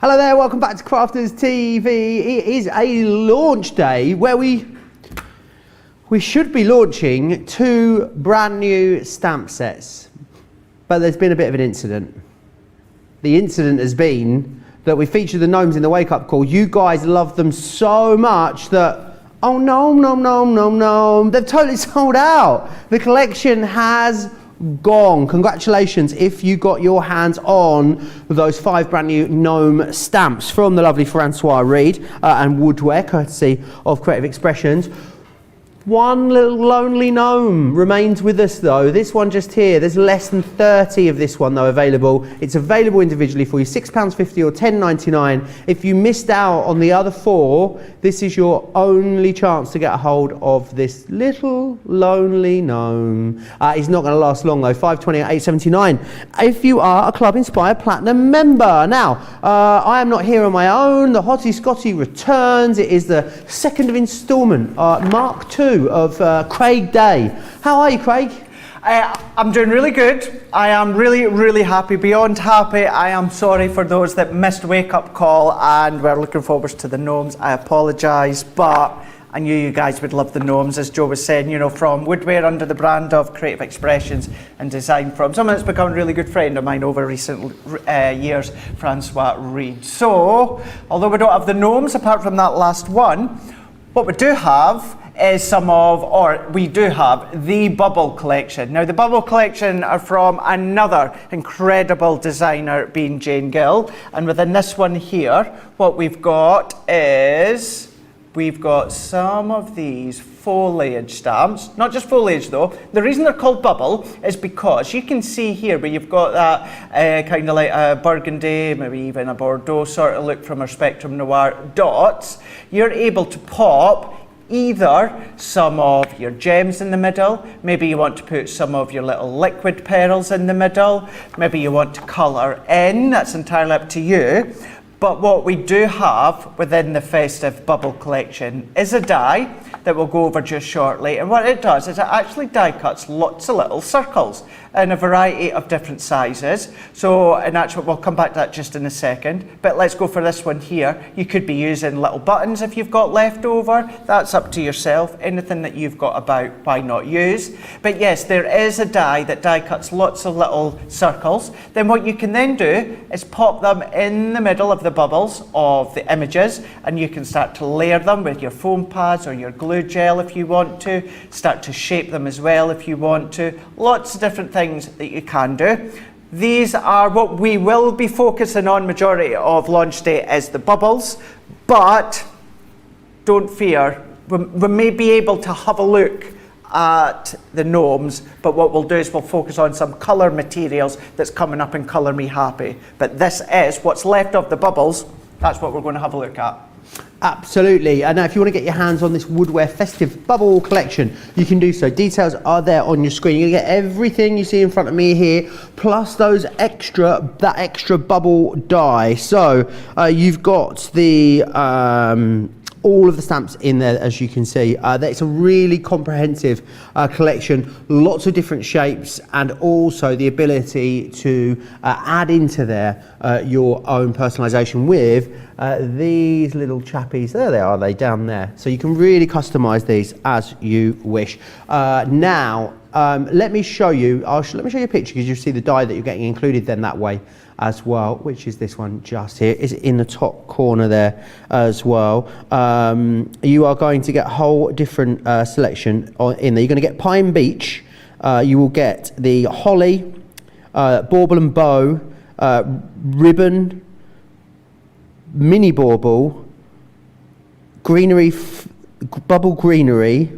Hello there, welcome back to Crafters TV. It is a launch day where we should be launching 2 brand new stamp sets, but there's been a bit of an incident. The incident has been that we featured the gnomes in the wake up call. You guys love them so much that, oh no, they've totally sold out. The collection has gone. Congratulations if you got your hands on those 5 brand new gnome stamps from the lovely Francois Reed and Woodware, courtesy of Creative Expressions. One little lonely gnome remains with us though. This one just here, there's less than 30 of this one though available. It's available individually for you, £6.50 or $10.99. If you missed out on the other 4, this is your only chance to get a hold of this little lonely gnome. He's not going to last long though, $5.20 or $8.79 if you are a Club Inspired Platinum member. Now, I am not here on my own. The Hottie Scotty returns. It is the second of instalment, Mark II. Of Craig Day. How are you, Craig? I'm doing really good. I am really happy, beyond happy. I am sorry for those that missed wake up call and we're looking forward to the gnomes. I apologise, but I knew you guys would love the gnomes, as Joe was saying, you know, from Woodware under the brand of Creative Expressions and design from someone that's become a really good friend of mine over recent years, Francois Reed. So, although we don't have the gnomes apart from that last one, what we do have is we do have the Bubble collection. Now the Bubble collection are from another incredible designer, being Jane Gill, and within this one here, what we've got is, we've got some of these foliage stamps, not just foliage though. The reason they're called Bubble is because you can see here where you've got that kind of like a burgundy, maybe even a Bordeaux sort of look from our Spectrum Noir dots. You're able to pop either some of your gems in the middle, maybe you want to put some of your little liquid pearls in the middle, maybe you want to colour in, that's entirely up to you. But what we do have within the Festive Bubble collection is a die that we'll go over just shortly, and what it does is it actually die cuts lots of little circles in a variety of different sizes. So in actual, we'll come back to that just in a second, but let's go for this one here. You could be using little buttons if you've got left over, that's up to yourself. Anything that you've got about, why not use? But yes, there is a die that die cuts lots of little circles. Then what you can then do is pop them in the middle of the bubbles of the images, and you can start to layer them with your foam pads or your glue gel if you want to, start to shape them as well if you want to. Lots of different things that you can do. These are what we will be focusing on. Majority of launch day is the bubbles, but don't fear, we may be able to have a look at the gnomes, but what we'll do is we'll focus on some colour materials that's coming up in Colour Me Happy. But this is what's left of the bubbles. That's what we're going to have a look at. Absolutely. And now if you want to get your hands on this Woodware Festive Bubble collection, you can do so. Details are there on your screen. You're going to get everything you see in front of me here, plus that extra bubble die. So you've got the all of the stamps in there, as you can see. It's a really comprehensive collection, lots of different shapes, and also the ability to add into there your own personalisation with these little chappies. There they are, down there. So you can really customise these as you wish. Now, let me show you. Let me show you a picture because you see the die that you're getting included then that way as well, which is this one just here. Is in the top corner there as well. You are going to get a whole different selection in there. You're going to get Pine Beach. You will get the Holly, Bauble and Bow, Ribbon, Mini Bauble, Greenery, Bubble Greenery,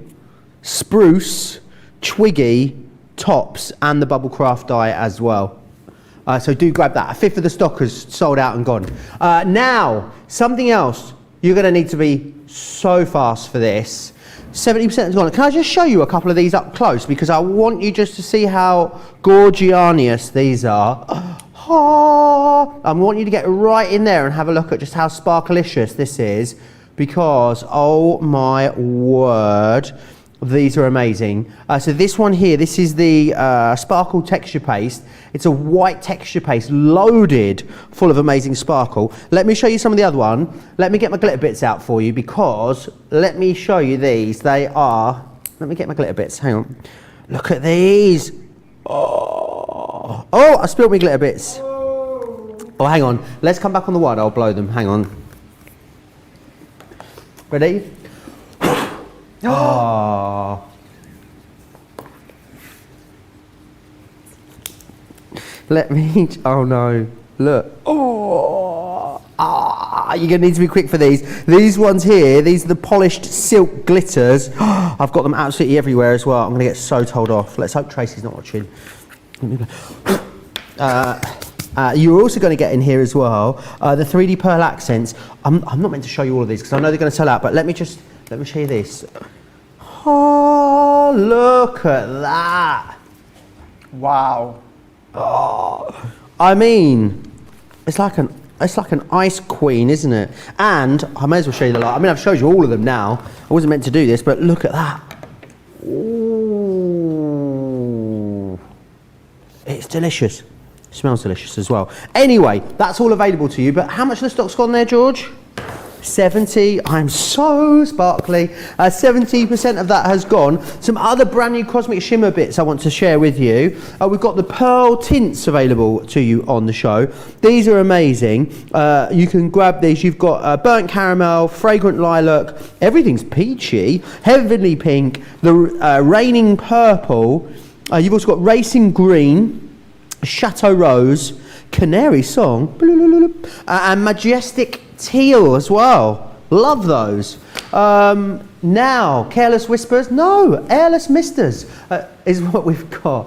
Spruce, Twiggy, Tops, and the Bubble Craft die as well. So do grab that. A fifth of the stock has sold out and gone. Now, something else. You're going to need to be so fast for this. 70% is gone. Can I just show you a couple of these up close? Because I want you just to see how gorgianous these are. I want you to get right in there and have a look at just how sparkalicious this is. Because, oh my word, These are amazing. So this one here, this is the sparkle texture paste. It's a white texture paste loaded full of amazing sparkle. Let me show you some of the other one. Let me get my glitter bits out for you because let me show you these. They are, let me get my glitter bits, hang on. Look at these. Oh, I spilled my glitter bits. Oh, hang on. Let's come back on the wide. I'll blow them. Hang on. Ready? Oh. Let me. Oh no. Look. Oh. You're going to need to be quick for these. These ones here, these are the polished silk glitters. I've got them absolutely everywhere as well. I'm going to get so told off. Let's hope Tracy's not watching. You're also going to get in here as well the 3D pearl accents. I'm not meant to show you all of these because I know they're going to sell out, but let me show you this. Oh, look at that. Wow. Oh, I mean, it's like an ice queen, isn't it? And I may as well show you the lot. I mean, I've showed you all of them now. I wasn't meant to do this, but look at that. Ooh. It's delicious. Smells delicious as well. Anyway, that's all available to you, but how much of the stock's gone there, George? 70. I'm so sparkly. 70% of that has gone. Some other brand new cosmic shimmer bits I want to share with you. We've got the pearl tints available to you on the show. These are amazing. You can grab these. You've got burnt caramel, fragrant lilac, everything's peachy, heavenly pink, the raining purple. You've also got racing green, Chateau Rose, Canary Song, and Majestic Teal as well. Love those. Now, Careless Whispers, no, Airless Misters is what we've got.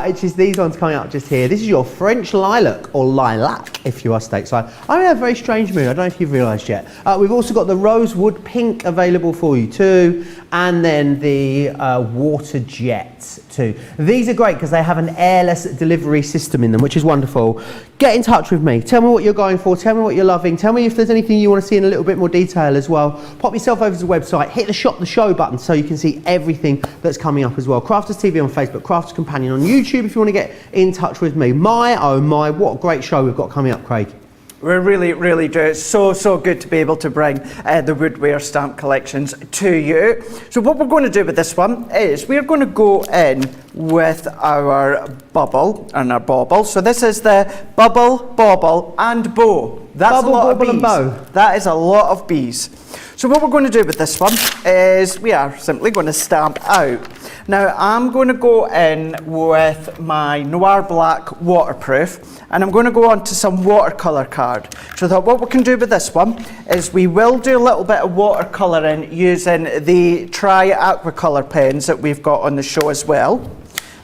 Which is these ones coming up just here. This is your French lilac, or lilac if you are stateside. I'm in a very strange mood, I don't know if you've realised yet. We've also got the rosewood pink available for you too, and then the water jet too. These are great because they have an airless delivery system in them, which is wonderful. Get in touch with me. Tell me what you're going for. Tell me what you're loving. Tell me if there's anything you want to see in a little bit more detail as well. Pop yourself over to the website. Hit the shop the show button so you can see everything that's coming up as well. Crafters TV on Facebook, Crafters Companion on YouTube if you want to get in touch with me. My, oh my, what a great show we've got coming up, Craig. We really do. It's so good to be able to bring the woodware stamp collections to you. So what we're going to do with this one is we're going to go in with our bubble and our bauble. So this is the bubble, bauble and bow. That's Bubble, a lot of bauble and bees. bow. That is a lot of bees. So what we're going to do with this one is we are simply going to stamp out. Now I'm going to go in with my Noir Black waterproof and I'm going to go on to some watercolour card. So I thought what we can do with this one is we will do a little bit of watercolouring using the Tri-Aquacolor pens that we've got on the show as well.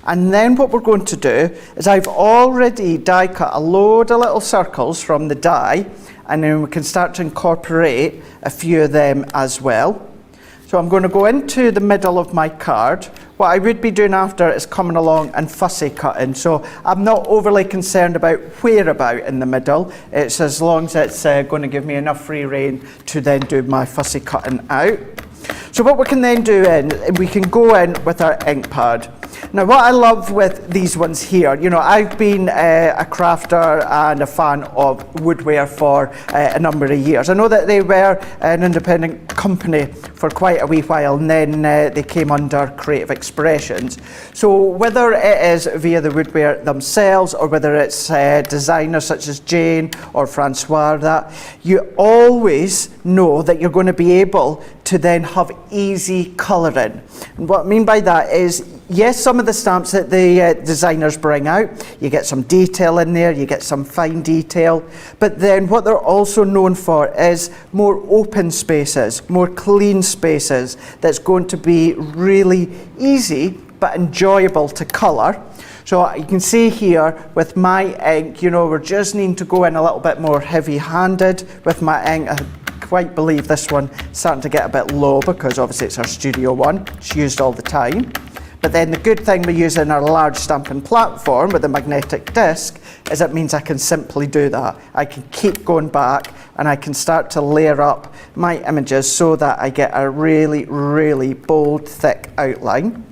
And then what we're going to do is I've already die cut a load of little circles from the die, and then we can start to incorporate a few of them as well. So I'm going to go into the middle of my card. What I would be doing after is coming along and fussy cutting. So I'm not overly concerned about whereabout in the middle. It's as long as it's going to give me enough free rein to then do my fussy cutting out. So what we can then do we can go in with our ink pad. Now what I love with these ones here, you know, I've been a crafter and a fan of woodware for a number of years. I know that they were an independent company for quite a wee while, and then they came under Creative Expressions. So whether it is via the woodware themselves or whether it's designers such as Jane or Francois, that you always know that you're going to be able to then have easy colouring. And what I mean by that is, yes, some of the stamps that the designers bring out, you get some detail in there, you get some fine detail, but then what they're also known for is more open spaces, more clean spaces that's going to be really easy but enjoyable to colour. So you can see here with my ink, you know, we're just needing to go in a little bit more heavy-handed with my ink. I quite believe this one starting to get a bit low because obviously it's our Studio One, it's used all the time. But then the good thing with using our large stamping platform with the magnetic disc is it means I can simply do that. I can keep going back and I can start to layer up my images so that I get a really, really bold, thick outline.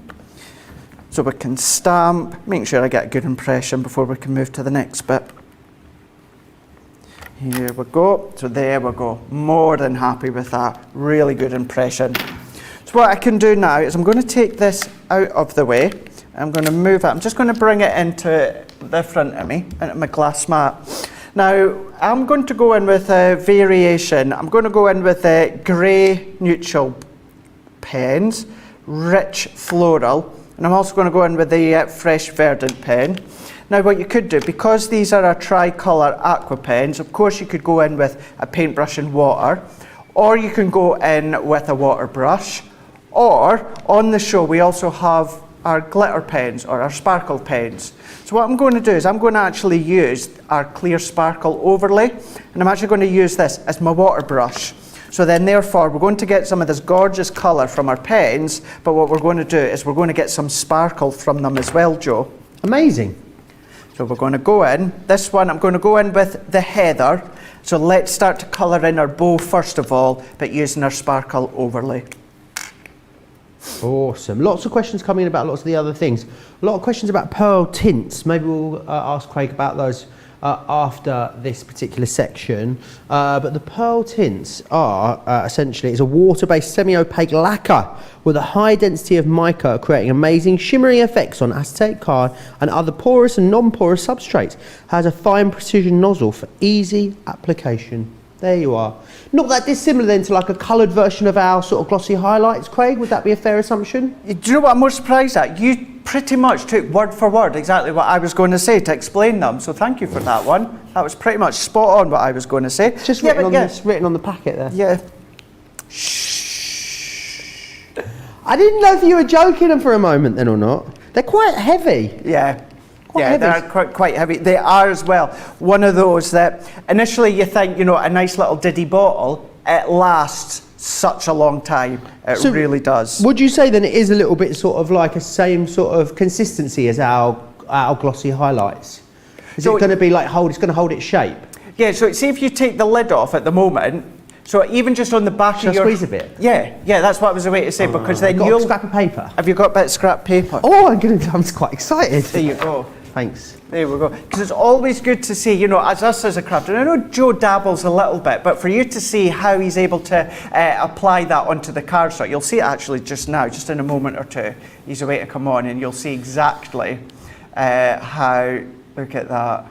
So we can stamp, make sure I get a good impression before we can move to the next bit. Here we go. So there we go. More than happy with that. Really good impression. So what I can do now is I'm going to take this out of the way. I'm going to move it. I'm just going to bring it into the front of me, into my glass mat. Now, I'm going to go in with a variation. I'm going to go in with grey neutral pens, rich floral, and I'm also going to go in with the fresh verdant pen. Now what you could do, because these are a tricolour aqua pens, of course you could go in with a paintbrush and water, or you can go in with a water brush, or on the show we also have our glitter pens or our sparkle pens. So what I'm going to do is I'm going to actually use our clear sparkle overlay, and I'm actually going to use this as my water brush. So then therefore we're going to get some of this gorgeous colour from our pens, but what we're going to do is we're going to get some sparkle from them as well, Joe. Amazing. So we're going to go in, this one I'm going to go in with the heather. So let's start to colour in our bow first of all, but using our sparkle overlay. Awesome. Lots of questions coming in about lots of the other things. A lot of questions about pearl tints. Maybe we'll ask Craig about those after this particular section. But the pearl tints are essentially, it's a water-based semi-opaque lacquer with a high density of mica, creating amazing shimmery effects on acetate card and other porous and non-porous substrates. Has a fine precision nozzle for easy application. There you are. Not that dissimilar then to like a coloured version of our sort of glossy highlights, Craig. Would that be a fair assumption? Do you know what I'm more surprised at? You pretty much took word for word exactly what I was going to say to explain them. So thank you for that one. That was pretty much spot on what I was going to say. It's just written, written on the packet there. Yeah. Shh. I didn't know if you were joking for a moment then or not. They're quite heavy. Yeah. Yeah, they're quite heavy. They are as well. One of those that initially you think, you know, a nice little diddy bottle, it lasts such a long time. It really does. Would you say then it is a little bit sort of like a same sort of consistency as our glossy highlights? Is it going to be like it's going to hold its shape? Yeah, so see if you take the lid off at the moment, so even just on the back Should of your... squeeze a bit? Yeah, that's what I was about to say, because then you'll... scrap of paper? Have you got a bit of scrap paper? Oh, I'm quite excited. There you go. Thanks. There we go. Because it's always good to see, you know, as us as a crafter, and I know Joe dabbles a little bit, but for you to see how he's able to apply that onto the cardstock, you'll see it actually just now, just in a moment or two. He's away to come on, and you'll see exactly how, look at that.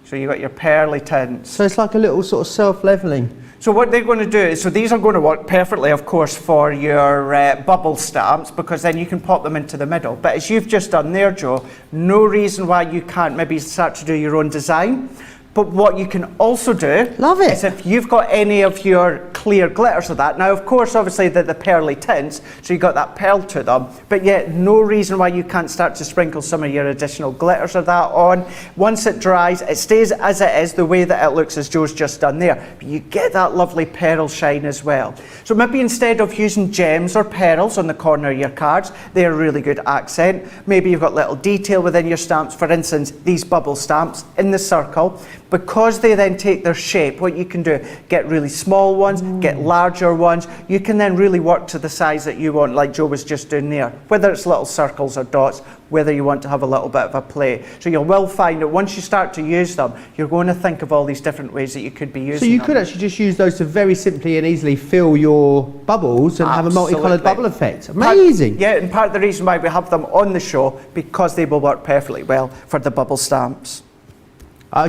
So you've got your pearly tints. So it's like a little sort of self-leveling. So what they're going to do is, so these are going to work perfectly, of course, for your bubble stamps, because then you can pop them into the middle. But as you've just done there, Joe, no reason why you can't maybe start to do your own design. But what you can also do is if you've got any of your clear glitters of that, now of course obviously the pearly tints, so you've got that pearl to them, but yet no reason why you can't start to sprinkle some of your additional glitters of that on. Once it dries, it stays as it is, the way that it looks as Joe's just done there, but you get that lovely pearl shine as well. So maybe instead of using gems or pearls on the corner of your cards, they're a really good accent. Maybe you've got little detail within your stamps, for instance, these bubble stamps in the circle. Because they then take their shape, what you can do, get really small ones, get larger ones. You can then really work to the size that you want, like Joe was just doing there. Whether it's little circles or dots, whether you want to have a little bit of a play. So you will find that once you start to use them, you're going to think of all these different ways that you could be using them. So you could actually just use those to very simply and easily fill your bubbles and have a multicoloured bubble effect. Amazing. And part of the reason why we have them on the show, because they will work perfectly well for the bubble stamps.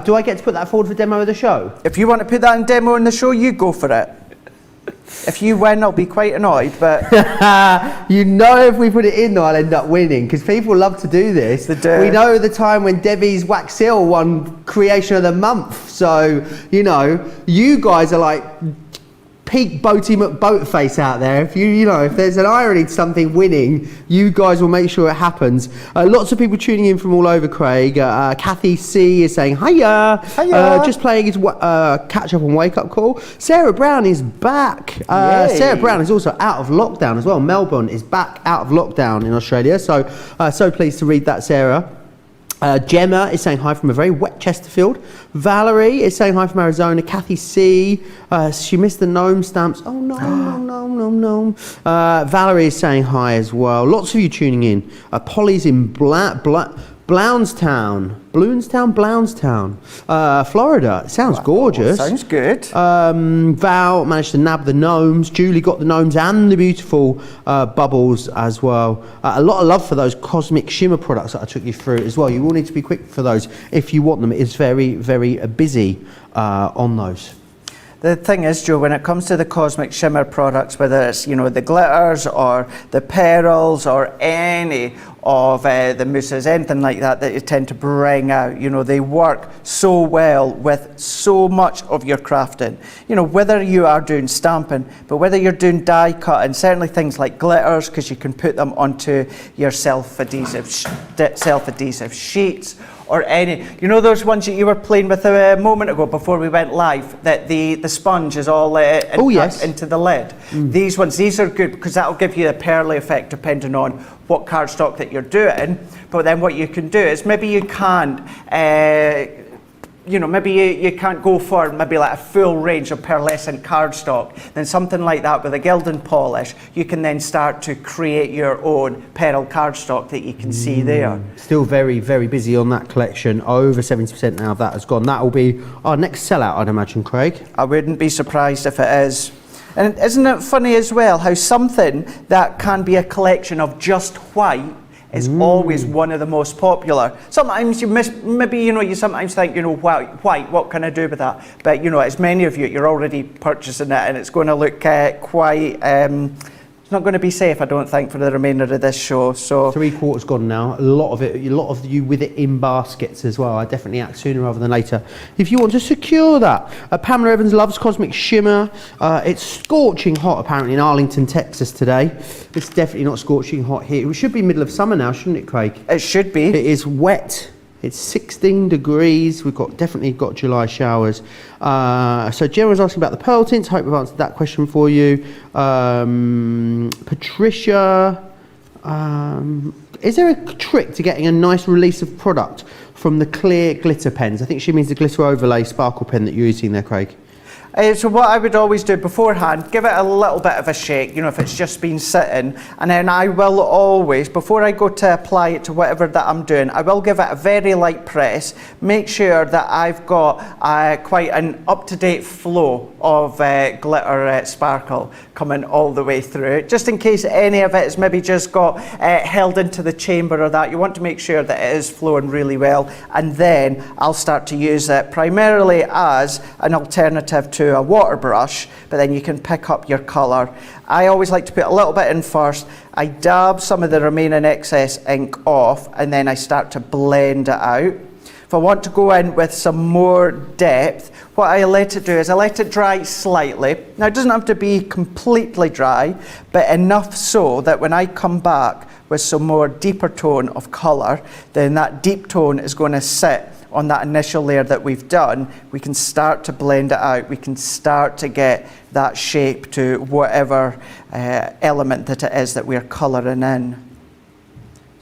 Do I get to put that forward for demo of the show? If you want to put that in demo in the show, you go for it. If you win, I'll be quite annoyed, but... You know if we put it in, I'll end up winning, because people love to do this. They do. We know the time when Debbie's Wax Seal won Creation of the Month, so, you know, you guys are like... peak Boaty McBoatface out there. If if there's an irony to something winning, you guys will make sure it happens. Lots of people tuning in from all over, Craig. Kathy C is saying hiya. Just playing his catch up on Wake Up Call. Sarah Brown is back. Sarah Brown is also out of lockdown as well. Melbourne is back out of lockdown in Australia. So pleased to read that, Sarah. Gemma is saying hi from a very wet Chesterfield. Valerie is saying hi from Arizona. Kathy C. She missed the gnome stamps. Oh no, no. Valerie is saying hi as well. Lots of you tuning in. Polly's in Blountstown, Florida. It sounds gorgeous. Sounds good. Val managed to nab the gnomes. Julie got the gnomes and the beautiful bubbles as well. A lot of love for those cosmic shimmer products that I took you through as well. You will need to be quick for those if you want them. It's very, very busy on those. The thing is, Joe, when it comes to the cosmic shimmer products, whether it's, you know, the glitters or the perils or any of the mousses, anything like that that you tend to bring out, you know, they work so well with so much of your crafting. You know, whether you are doing stamping, but whether you're doing die cutting, certainly things like glitters, because you can put them onto your self-adhesive sheets, or any, you know, those ones that you were playing with a moment ago before we went live, that the sponge is all into the lid. These ones, these are good because that'll give you a pearly effect depending on what cardstock that you're doing. But then what you can do is maybe you can't, you know, maybe you can't go for maybe like a full range of pearlescent cardstock. Then something like that with a gilding polish, you can then start to create your own pearl cardstock that you can see there. Still very, very busy on that collection. Over 70% now of that has gone. That will be our next sellout, I'd imagine, Craig. I wouldn't be surprised if it is. And isn't it funny as well how something that can be a collection of just white is always one of the most popular. Sometimes you maybe, you know, you sometimes think, you know, white, what can I do with that? But, you know, as many of you, you're already purchasing it and it's going to look quite, it's not going to be safe, I don't think, for the remainder of this show. So 3/4 gone now. A lot of you with it in baskets as well. I definitely act sooner rather than later if you want to secure that. Pamela Evans loves Cosmic Shimmer. It's scorching hot apparently in Arlington, Texas today. It's definitely not scorching hot here. It should be middle of summer now, shouldn't it, Craig? it should be. It is wet. It's 16 degrees. We've definitely got July showers. So Gemma was asking about the pearl tints. Hope we've answered that question for you. Patricia, is there a trick to getting a nice release of product from the clear glitter pens? I think she means the glitter overlay sparkle pen that you're using there, Craig. So what I would always do beforehand, give it a little bit of a shake, you know, if it's just been sitting, and then I will always, before I go to apply it to whatever that I'm doing, I will give it a very light press, make sure that I've got quite an up-to-date flow of glitter sparkle coming all the way through, just in case any of it is maybe just got held into the chamber or that. You want to make sure that it is flowing really well, and then I'll start to use it primarily as an alternative to a water brush, but then you can pick up your colour. I always like to put a little bit in first. I dab some of the remaining excess ink off, and then I start to blend it out. If I want to go in with some more depth, what I let it do is I let it dry slightly. Now it doesn't have to be completely dry, but enough so that when I come back with some more deeper tone of colour, then that deep tone is going to sit on that initial layer that we've done. We can start to blend it out. We can start to get that shape to whatever element that it is that we're colouring in.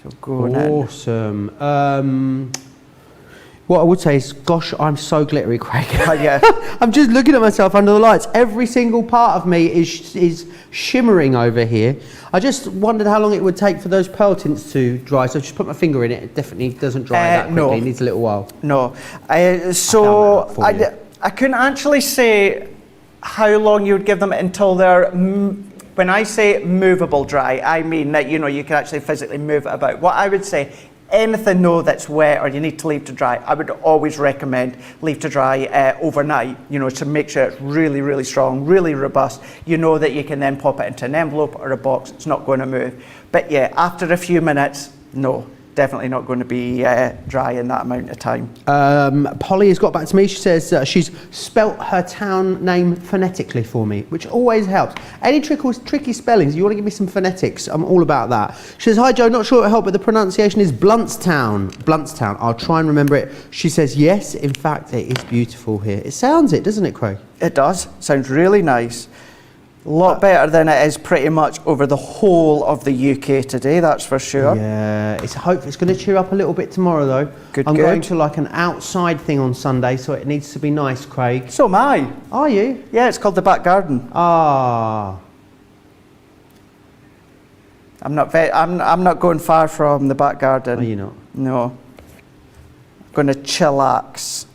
So going in. Awesome. What I would say is, gosh, I'm so glittery, Craig. Yeah. I'm just looking at myself under the lights. Every single part of me is shimmering over here. I just wondered how long it would take for those pearl tints to dry. So just put my finger in it. It definitely doesn't dry that quickly. No. It needs a little while. No. I couldn't actually say how long you would give them until they're, when I say movable dry, I mean that, you know, you can actually physically move it about. What I would say, anything that's wet or you need to leave to dry, I would always recommend leave to dry overnight, you know, to make sure it's really, really strong, really robust. You know that you can then pop it into an envelope or a box, it's not going to move. But yeah, after a few minutes, no, definitely not going to be dry in that amount of time. Polly has got back to me. She says she's spelt her town name phonetically for me, which always helps. Any tricky spellings, you want to give me some phonetics, I'm all about that. She says, hi Joe, not sure it'll help, but the pronunciation is Bluntstown. Bluntstown, I'll try and remember it. She says, yes, in fact, it is beautiful here. It sounds it, doesn't it, Craig? It does, sounds really nice. A lot better than it is pretty much over the whole of the UK today, that's for sure. Yeah, it's going to cheer up a little bit tomorrow though. I'm going to like an outside thing on Sunday, so it needs to be nice, Craig. So am I. Are you? Yeah, it's called the back garden. Ah. I'm not going far from the back garden. Are you not? No. I'm going to chillax.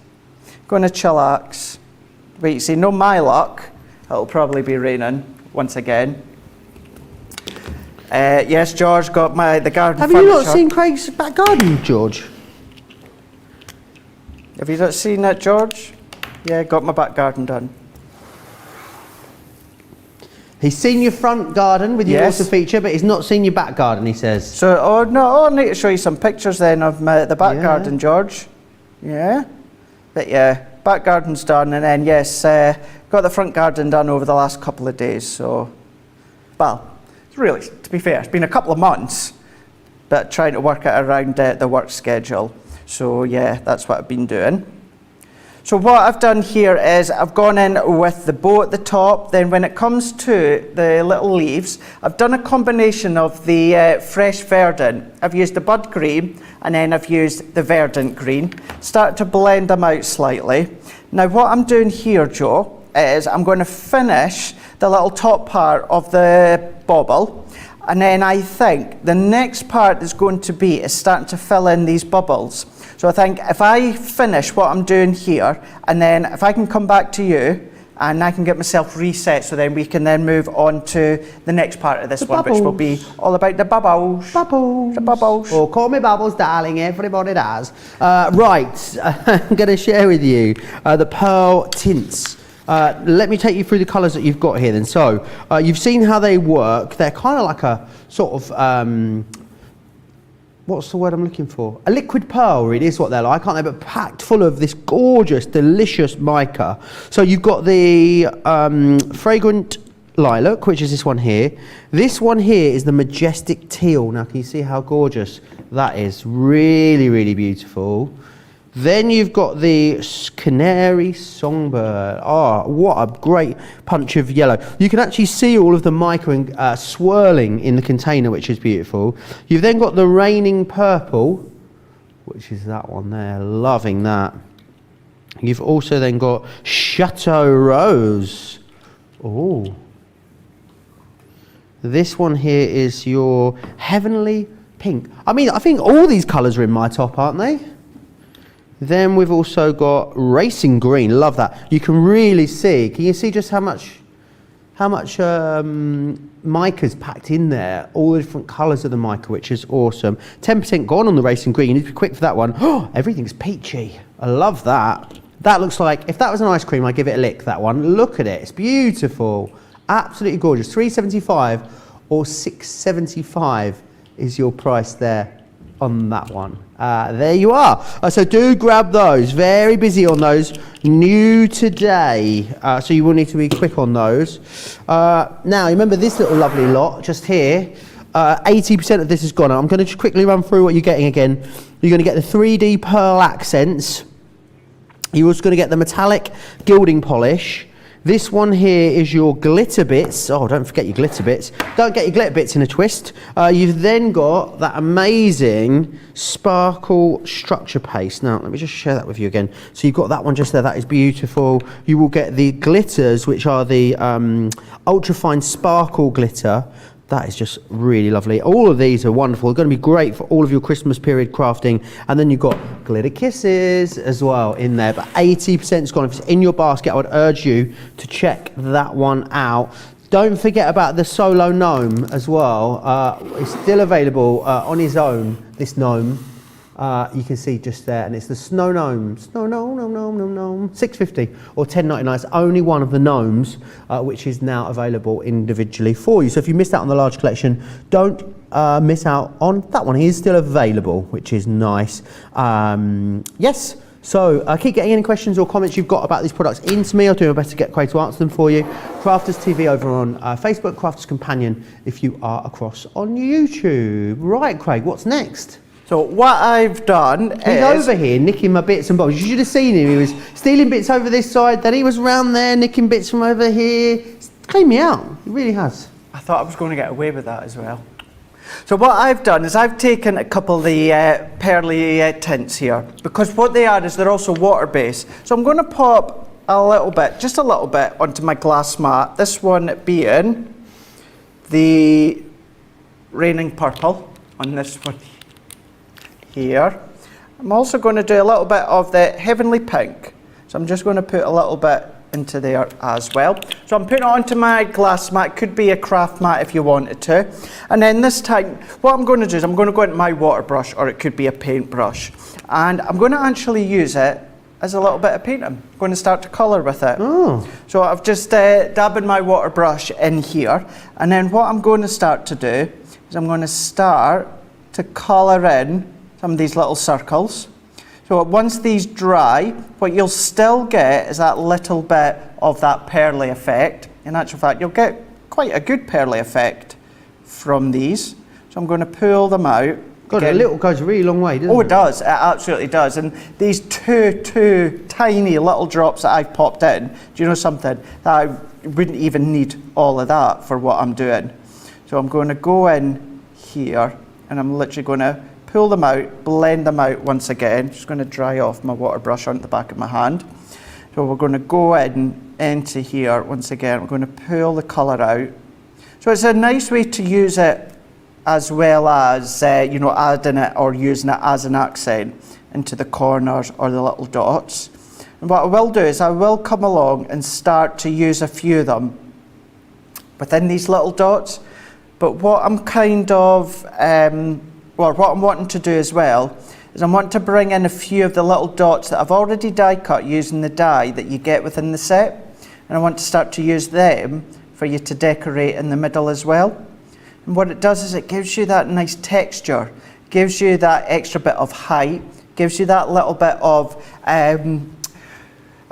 Wait, see, no my luck. It'll probably be raining once again. Yes, George got the garden Have furniture. you not seen Craig's back garden, George? Have you not seen that, George? Yeah, got my back garden done. He's seen your front garden with your Yes. water feature, but he's not seen your back garden, he says. So, I need to show you some pictures then of the back garden, George. Yeah? But yeah, back garden's done, and then yes, got the front garden done over the last couple of days, so, well, it's really, to be fair, it's been a couple of months, but trying to work it around the work schedule. So yeah, that's what I've been doing. So what I've done here is I've gone in with the bow at the top, then when it comes to the little leaves, I've done a combination of the fresh verdant. I've used the bud green and then I've used the verdant green. Start to blend them out slightly. Now what I'm doing here, Joe, is I'm going to finish the little top part of the bauble, and then I think the next part is going to be is starting to fill in these bubbles. So I think if I finish what I'm doing here, and then if I can come back to you, and I can get myself reset, so then we can then move on to the next part of this one, which will be all about the bubbles. Bubbles. The bubbles. Oh, call me Bubbles, darling, everybody does. Right, I'm going to share with you the pearl tints. Let me take you through the colours that you've got here then. So, you've seen how they work. They're kind of like a sort of, what's the word I'm looking for? A liquid pearl, really, is what they're like, aren't they? But packed full of this gorgeous, delicious mica. So you've got the fragrant lilac, which is this one here. This one here is the majestic teal. Now, can you see how gorgeous that is? Really, really beautiful. Then you've got the canary songbird. Oh, what a great punch of yellow. You can actually see all of the mica swirling in the container, which is beautiful. You've then got the raining purple, which is that one there. Loving that. You've also then got Chateau Rose. Oh. This one here is your heavenly pink. I mean, I think all these colours are in my top, aren't they? Then we've also got racing green. Love that. You can really see. Can you see just how much mica's packed in there? All the different colours of the mica, which is awesome. 10% gone on the racing green. You need to be quick for that one. Oh, everything's peachy. I love that. That looks like, if that was an ice cream, I'd give it a lick, that one. Look at it. It's beautiful. Absolutely gorgeous. $3.75 or $6.75 is your price there on that one. There you are. So do grab those. Very busy on those. New today. So you will need to be quick on those. Now, remember this little lovely lot just here. 80% of this is gone. I'm going to just quickly run through what you're getting again. You're going to get the 3D pearl accents. You're also going to get the metallic gilding polish. This one here is your glitter bits. Oh, don't forget your glitter bits. Don't get your glitter bits in a twist. You've then got that amazing sparkle structure paste. Now, let me just share that with you again. So you've got that one just there. That is beautiful. You will get the glitters, which are the ultrafine sparkle glitter. That is just really lovely. All of these are wonderful. They're going to be great for all of your Christmas period crafting. And then you've got glitter kisses as well in there. But 80% is gone. If it's in your basket, I would urge you to check that one out. Don't forget about the solo gnome as well. It's still available on his own, this gnome. You can see just there, and it's the Snow Gnome. Snow Gnome. $6.50 or $10.99. It's only one of the gnomes, which is now available individually for you. So if you missed out on the large collection, don't miss out on that one. He is still available, which is nice. Yes. So keep getting any questions or comments you've got about these products into me. I'll do my best to get Craig to answer them for you. Crafters TV over on Facebook, Crafters Companion if you are across on YouTube. Right, Craig, what's next? So what I've done is... He's over here nicking my bits and bobs. You should have seen him. He was stealing bits over this side, then he was round there nicking bits from over here, cleaned me out. It really has. I thought I was going to get away with that as well. So what I've done is I've taken a couple of the pearly tints here, because what they are is they're also water-based. So I'm going to pop a little bit, just a little bit, onto my glass mat. This one being the Raining Purple on this one here. I'm also going to do a little bit of the Heavenly Pink. So I'm just going to put a little bit into there as well. So I'm putting it onto my glass mat. Could be a craft mat if you wanted to. And then this time, what I'm going to do is I'm going to go into my water brush, or it could be a paintbrush. And I'm going to actually use it as a little bit of painting. I'm going to start to colour with it. Oh. So I've just dabbed my water brush in here. And then what I'm going to start to do is I'm going to start to colour in some of these little circles. So once these dry, what you'll still get is that little bit of that pearly effect. In actual fact, you'll get quite a good pearly effect from these. So I'm going to pull them out. God, a little goes a really long way, doesn't it? Oh, it does. It absolutely does. And these two tiny little drops that I've popped in, do you know something? That I wouldn't even need all of that for what I'm doing. So I'm going to go in here, and I'm literally going to pull them out, blend them out once again. Just going to dry off my water brush onto the back of my hand. So we're going to go into here once again. We're going to pull the colour out. So it's a nice way to use it, as well as you know, adding it or using it as an accent into the corners or the little dots. And what I will do is I will come along and start to use a few of them within these little dots. But what I'm kind of what I'm wanting to do as well is I'm wanting to bring in a few of the little dots that I've already die cut using the die that you get within the set, and I want to start to use them for you to decorate in the middle as well. And what it does is it gives you that nice texture, gives you that extra bit of height, gives you that little bit of, I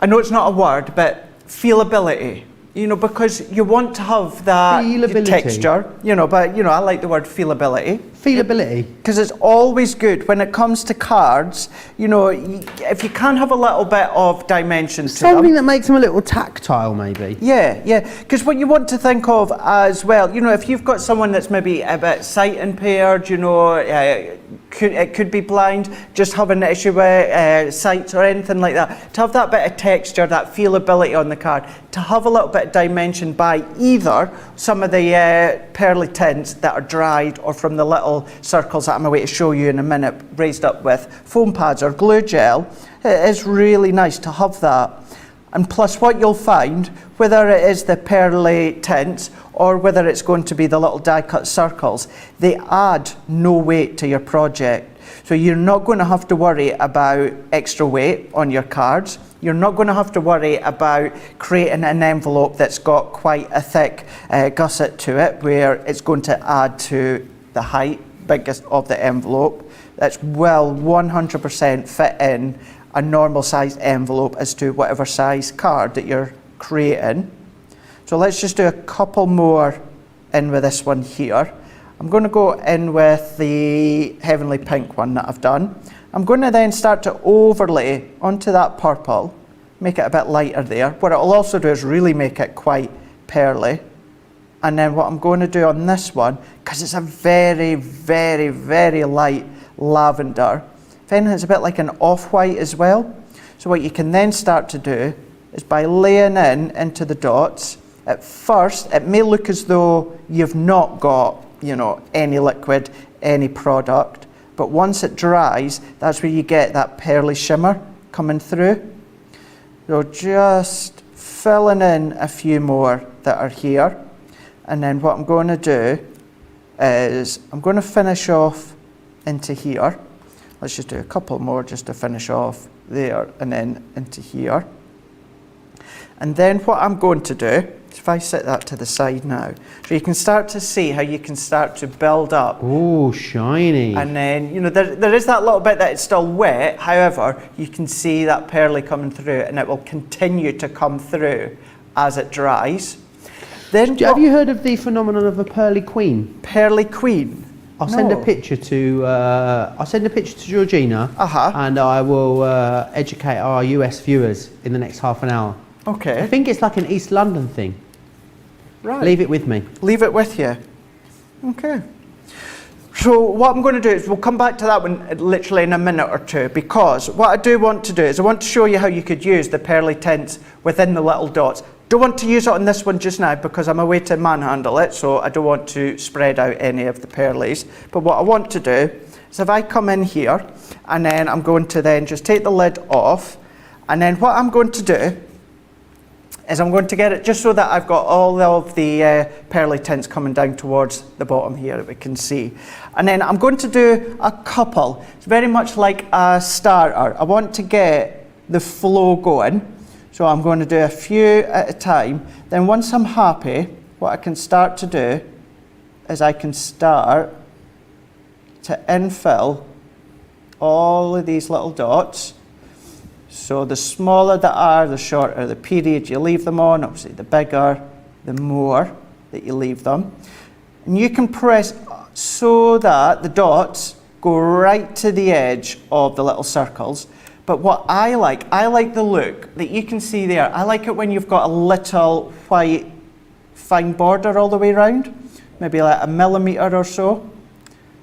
know it's not a word, but feelability. You know, because you want to have that texture, you know, but, you know, I like the word feelability. Feelability. Because it's always good when it comes to cards, you know, if you can have a little bit of dimension to them. Something that makes them a little tactile, maybe. Yeah, yeah. Because what you want to think of as well, you know, if you've got someone that's maybe a bit sight impaired, you know, it could be blind, just having an issue with sight or anything like that, to have that bit of texture, that feelability on the card, to have a little bit of dimension by either some of the pearly tints that are dried, or from the little circles that I'm going to show you in a minute, raised up with foam pads or glue gel. It is really nice to have that. And plus what you'll find, whether it is the pearly tints or whether it's going to be the little die cut circles, they add no weight to your project. So you're not going to have to worry about extra weight on your cards. You're not going to have to worry about creating an envelope that's got quite a thick gusset to it, where it's going to add to the height, biggest of the envelope. That's will 100% fit in a normal sized envelope as to whatever size card that you're creating. So let's just do a couple more in with this one here. I'm going to go in with the Heavenly Pink one that I've done. I'm going to then start to overlay onto that purple, make it a bit lighter there. What it'll also do is really make it quite pearly. And then what I'm going to do on this one, because it's a very, very, very light lavender, if anything, it's a bit like an off-white as well. So what you can then start to do is by laying into the dots. At first, it may look as though you've not got, you know, any liquid, any product, but once it dries, that's where you get that pearly shimmer coming through. So just filling in a few more that are here. And then what I'm going to do is I'm going to finish off into here. Let's just do a couple more just to finish off there and then into here. And then what I'm going to do, if I set that to the side now, so you can start to see how you can start to build up. Oh, shiny. And then, you know, there is that little bit that it's still wet. However, you can see that pearly coming through, and it will continue to come through as it dries. Then have you heard of the phenomenon of a pearly queen? Pearly queen? I'll send a picture to Georgina, and I will educate our US viewers in the next half an hour. Okay. I think it's like an East London thing. Right. Leave it with me. Leave it with you. Okay. So what I'm going to do is we'll come back to that one literally in a minute or two, because what I do want to do is I want to show you how you could use the pearly tints within the little dots. Don't want to use it on this one just now because I'm away to manhandle it, so I don't want to spread out any of the pearlies. But what I want to do is if I come in here and then I'm going to then just take the lid off, and then what I'm going to do is I'm going to get it just so that I've got all of the pearly tints coming down towards the bottom here that we can see. And then I'm going to do a couple. It's very much like a starter. I want to get the flow going, so I'm going to do a few at a time. Then once I'm happy, what I can start to do is I can start to infill all of these little dots. So the smaller they are, the shorter the period you leave them on. Obviously, the bigger, the more that you leave them. And you can press so that the dots go right to the edge of the little circles. But what I like the look that you can see there. I like it when you've got a little white fine border all the way around, maybe like 1 millimetre or so.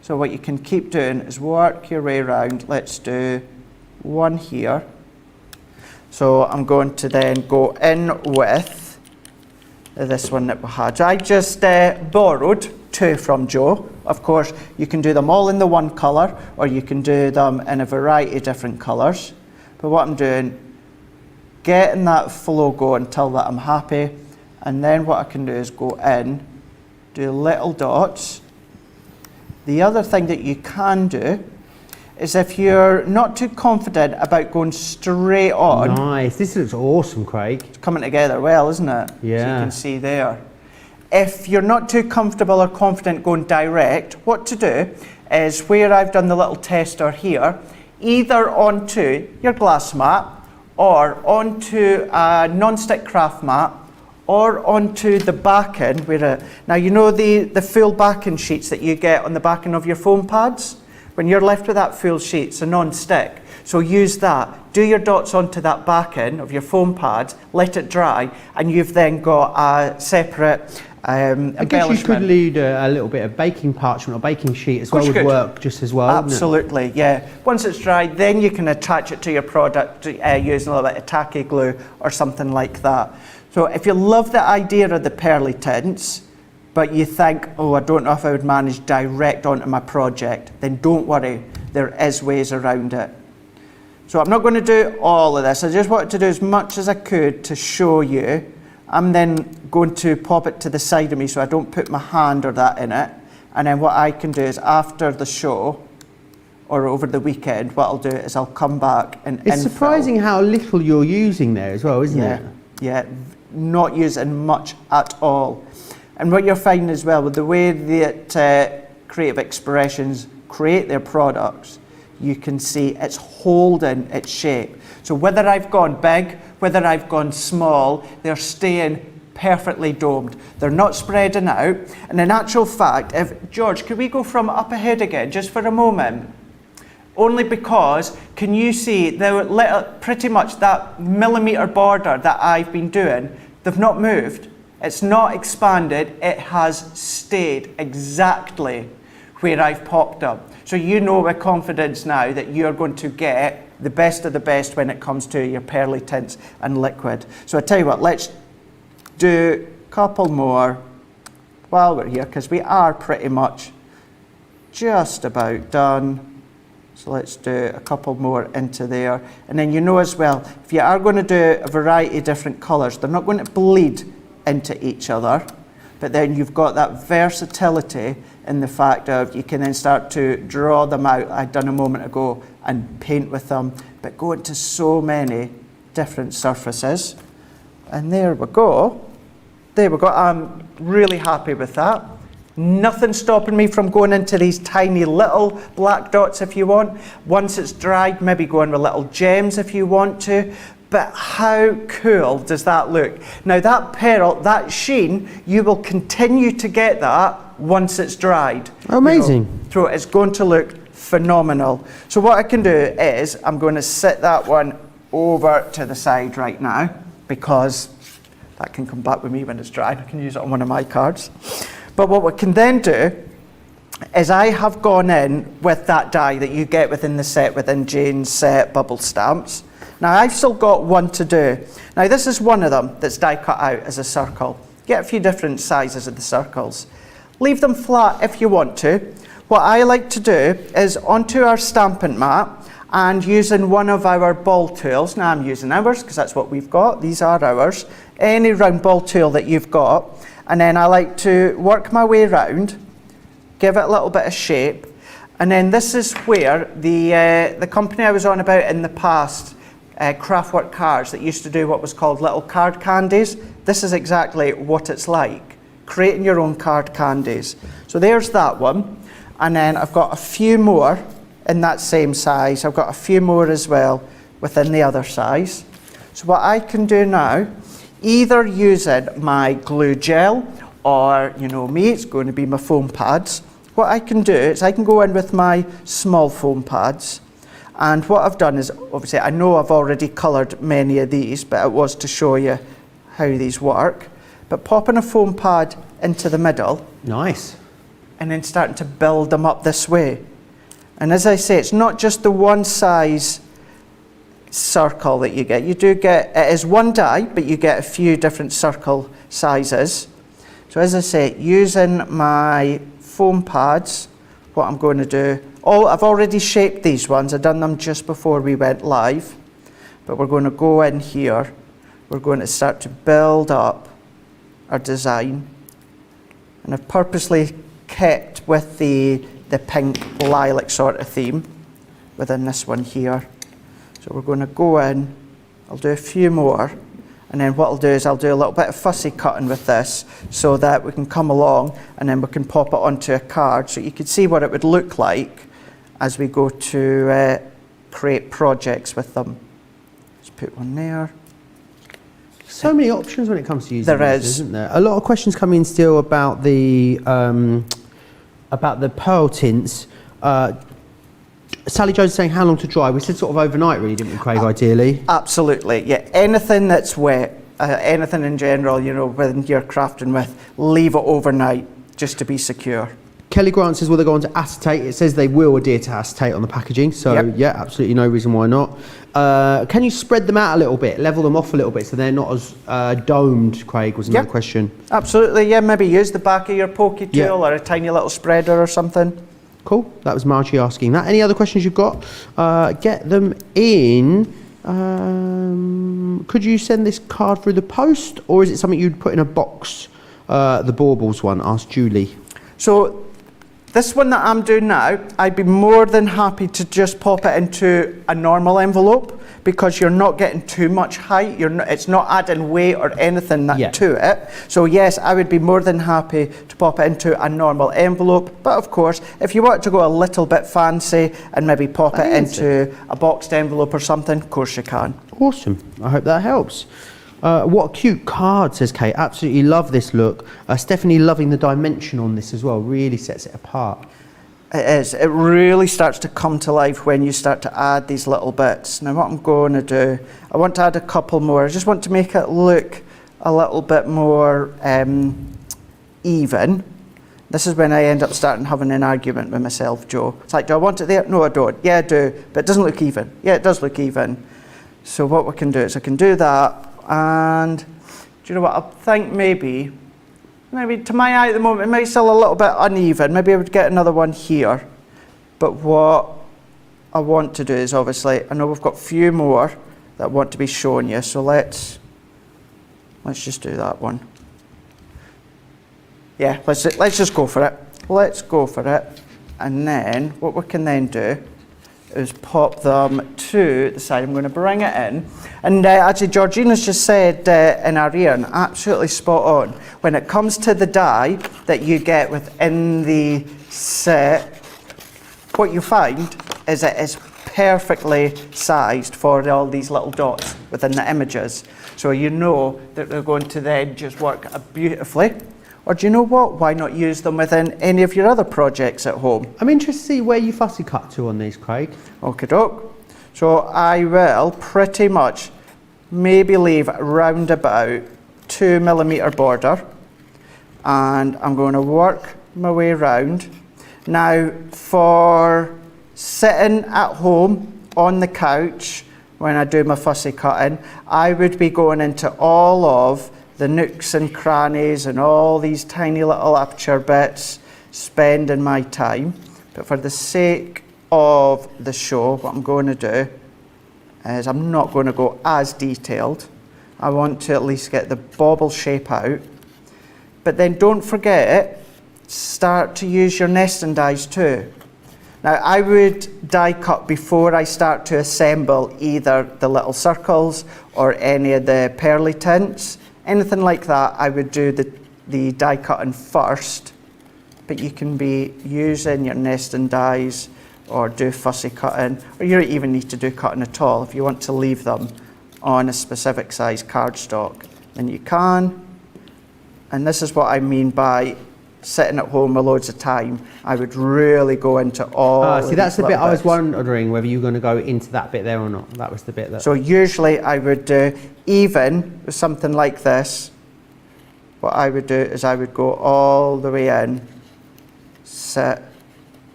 So what you can keep doing is work your way around. Let's do one here. So I'm going to then go in with this one that we had. So I just borrowed 2 from Joe. Of course, you can do them all in the one colour, or you can do them in a variety of different colours. But what I'm doing, getting that flow going until that I'm happy, and then what I can do is go in, do little dots. The other thing that you can do is if you're not too confident about going straight on. Nice. This looks awesome, Craig. It's coming together well, isn't it? Yeah. So you can see there. If you're not too comfortable or confident going direct, what to do is where I've done the little tester here, either onto your glass mat or onto a non-stick craft mat or onto the backing. Now you know the full backing sheets that you get on the backing of your foam pads? When you're left with that full sheet, it's a non-stick. So use that, do your dots onto that backing of your foam pad, let it dry, and you've then got a separate embellishment. I guess you could leave a little bit of baking parchment or baking sheet as well would work just as well. Absolutely, yeah. Once it's dried, then you can attach it to your product using a little bit of tacky glue or something like that. So if you love the idea of the pearly tints, but you think, oh, I don't know if I would manage direct onto my project, then don't worry, there is ways around it. So I'm not going to do all of this. I just wanted to do as much as I could to show you. I'm then going to pop it to the side of me so I don't put my hand or that in it. And then what I can do is after the show or over the weekend, what I'll do is I'll come back and It's surprising how little you're using there as well, isn't it? Yeah, not using much at all. And what you're finding as well with the way that Creative Expressions create their products, you can see it's holding its shape. So whether I've gone big, whether I've gone small, they're staying perfectly domed. They're not spreading out. And in actual fact, George, could we go from up ahead again just for a moment? Only because, can you see pretty much that millimetre border that I've been doing, they've not moved. It's not expanded, it has stayed exactly where I've popped them. So you know with confidence now that you're going to get the best of the best when it comes to your pearly tints and liquid. So I tell you what, let's do a couple more while we're here, because we are pretty much just about done. So let's do a couple more into there. And then you know as well, if you are going to do a variety of different colours, they're not going to bleed into each other, but then you've got that versatility in the fact of you can then start to draw them out, I'd done a moment ago, and paint with them, but go into so many different surfaces. And there we go. There we go. I'm really happy with that. Nothing stopping me from going into these tiny little black dots if you want. Once it's dried, maybe go in with little gems if you want to. But how cool does that look? Now that pearl, that sheen, you will continue to get that once it's dried. Amazing. So it's going to look phenomenal. So what I can do is, I'm going to sit that one over to the side right now, because That can come back with me when it's dry. I can use it on one of my cards. But what we can then do is I have gone in with that die that you get within the set, within Jane's set bubble stamps. Now I've still got one to do. Now this is one of them that's die cut out as a circle. Get a few different sizes of the circles. Leave them flat if you want to. What I like to do is onto our stamping mat and using one of our ball tools. Now I'm using ours because that's what we've got. These are ours. Any round ball tool that you've got. And then I like to work my way around, give it a little bit of shape. And then this is where the company I was on about in the past, Craftwork Cards, that used to do what was called little card candies. This is exactly what it's like, creating your own card candies. So there's that one. And then I've got a few more in that same size. I've got a few more as well within the other size. So what I can do now, either using my glue gel or, you know me, it's going to be my foam pads. What I can do is I can go in with my small foam pads. And what I've done is, obviously, I know I've already coloured many of these, but it was to show you how these work. But popping a foam pad into the middle. Nice. And then starting to build them up this way. And as I say, it's not just the one size circle that you get. You do get, it is one die, but you get a few different circle sizes. So as I say, using my foam pads, what I'm going to do, I've already shaped these ones. I've done them just before we went live. But we're going to go in here. We're going to start to build up our design. And I've purposely kept with the pink lilac sort of theme within this one here. So we're going to go in. I'll do a few more. And then what I'll do is I'll do a little bit of fussy cutting with this so that we can come along and then we can pop it onto a card so you can see what it would look like as we go to create projects with them. Just put one there. So many options when it comes to using There this, is. isn't there? A lot of questions come in still about the pearl tints. Sally Jones saying how long to dry. We said sort of overnight really, didn't we, Craig, ideally? Absolutely, yeah. Anything that's wet, anything in general, you know, when you're crafting with, leave it overnight just to be secure. Kelly Grant says, will they go on to acetate? It says they will adhere to acetate on the packaging, so Yep. yeah, absolutely no reason why not. Can you spread them out a little bit, level them off a little bit so they're not as domed, Craig, was another Yep. question. Absolutely, yeah, maybe use the back of your pokey tool Yep. or a tiny little spreader or something. Cool, that was Margie asking that. Any other questions you've got? Get them in. Could you send this card through the post or is it something you'd put in a box? The baubles one, asked Julie. So this one that I'm doing now, I'd be more than happy to just pop it into a normal envelope because you're not getting too much height. It's not adding weight or anything to it. So yes, I would be more than happy to pop it into a normal envelope. But of course, if you want to go a little bit fancy and maybe pop it into a boxed envelope or something, of course you can. Awesome, I hope that helps. What a cute card, says Kate. Absolutely love this look. Stephanie loving the dimension on this as well. Really sets it apart. It is. It really starts to come to life when you start to add these little bits. Now what I'm going to do, I want to add a couple more. I just want to make it look a little bit more even. This is when I end up starting having an argument with myself, Joe. It's like, do I want it there? No, I don't. Yeah, I do. But it doesn't look even. Yeah, it does look even. So what we can do is I can do that. And do you know what, I think maybe to my eye at the moment, it might still a little bit uneven. Maybe I would get another one here. But what I want to do is obviously, I know we've got a few more that I want to be showing you. So let's just do that one. Yeah, let's just go for it. Let's go for it. And then what we can then do is pop them to the side. I'm going to bring it in. And actually, Georgina's just said in our ear, and absolutely spot on, when it comes to the die that you get within the set, what you find is it is perfectly sized for all these little dots within the images. So you know that they're going to then just work beautifully. Or do you know what? Why not use them within any of your other projects at home? I'm interested to see where you fussy cut to on these, Craig. Okie doke. So I will pretty much maybe leave round about 2mm border, and I'm going to work my way around. Now, for sitting at home on the couch when I do my fussy cutting, I would be going into all of the nooks and crannies and all these tiny little aperture bits, spending my time. But for the sake of the show, what I'm going to do is I'm not going to go as detailed. I want to at least get the bauble shape out. But then don't forget, start to use your nesting dies too. Now, I would die cut before I start to assemble either the little circles or any of the pearly tints. Anything like that, I would do the die cutting first, but you can be using your nesting dies or do fussy cutting, or you don't even need to do cutting at all. If you want to leave them on a specific size cardstock, then you can. And this is what I mean by sitting at home with loads of time. I would really go into all See, that's the bit I was bits. wondering whether you were going to go into that bit there or not. That was the bit that... So usually I would do, even with something like this, what I would do is I would go all the way in, sit,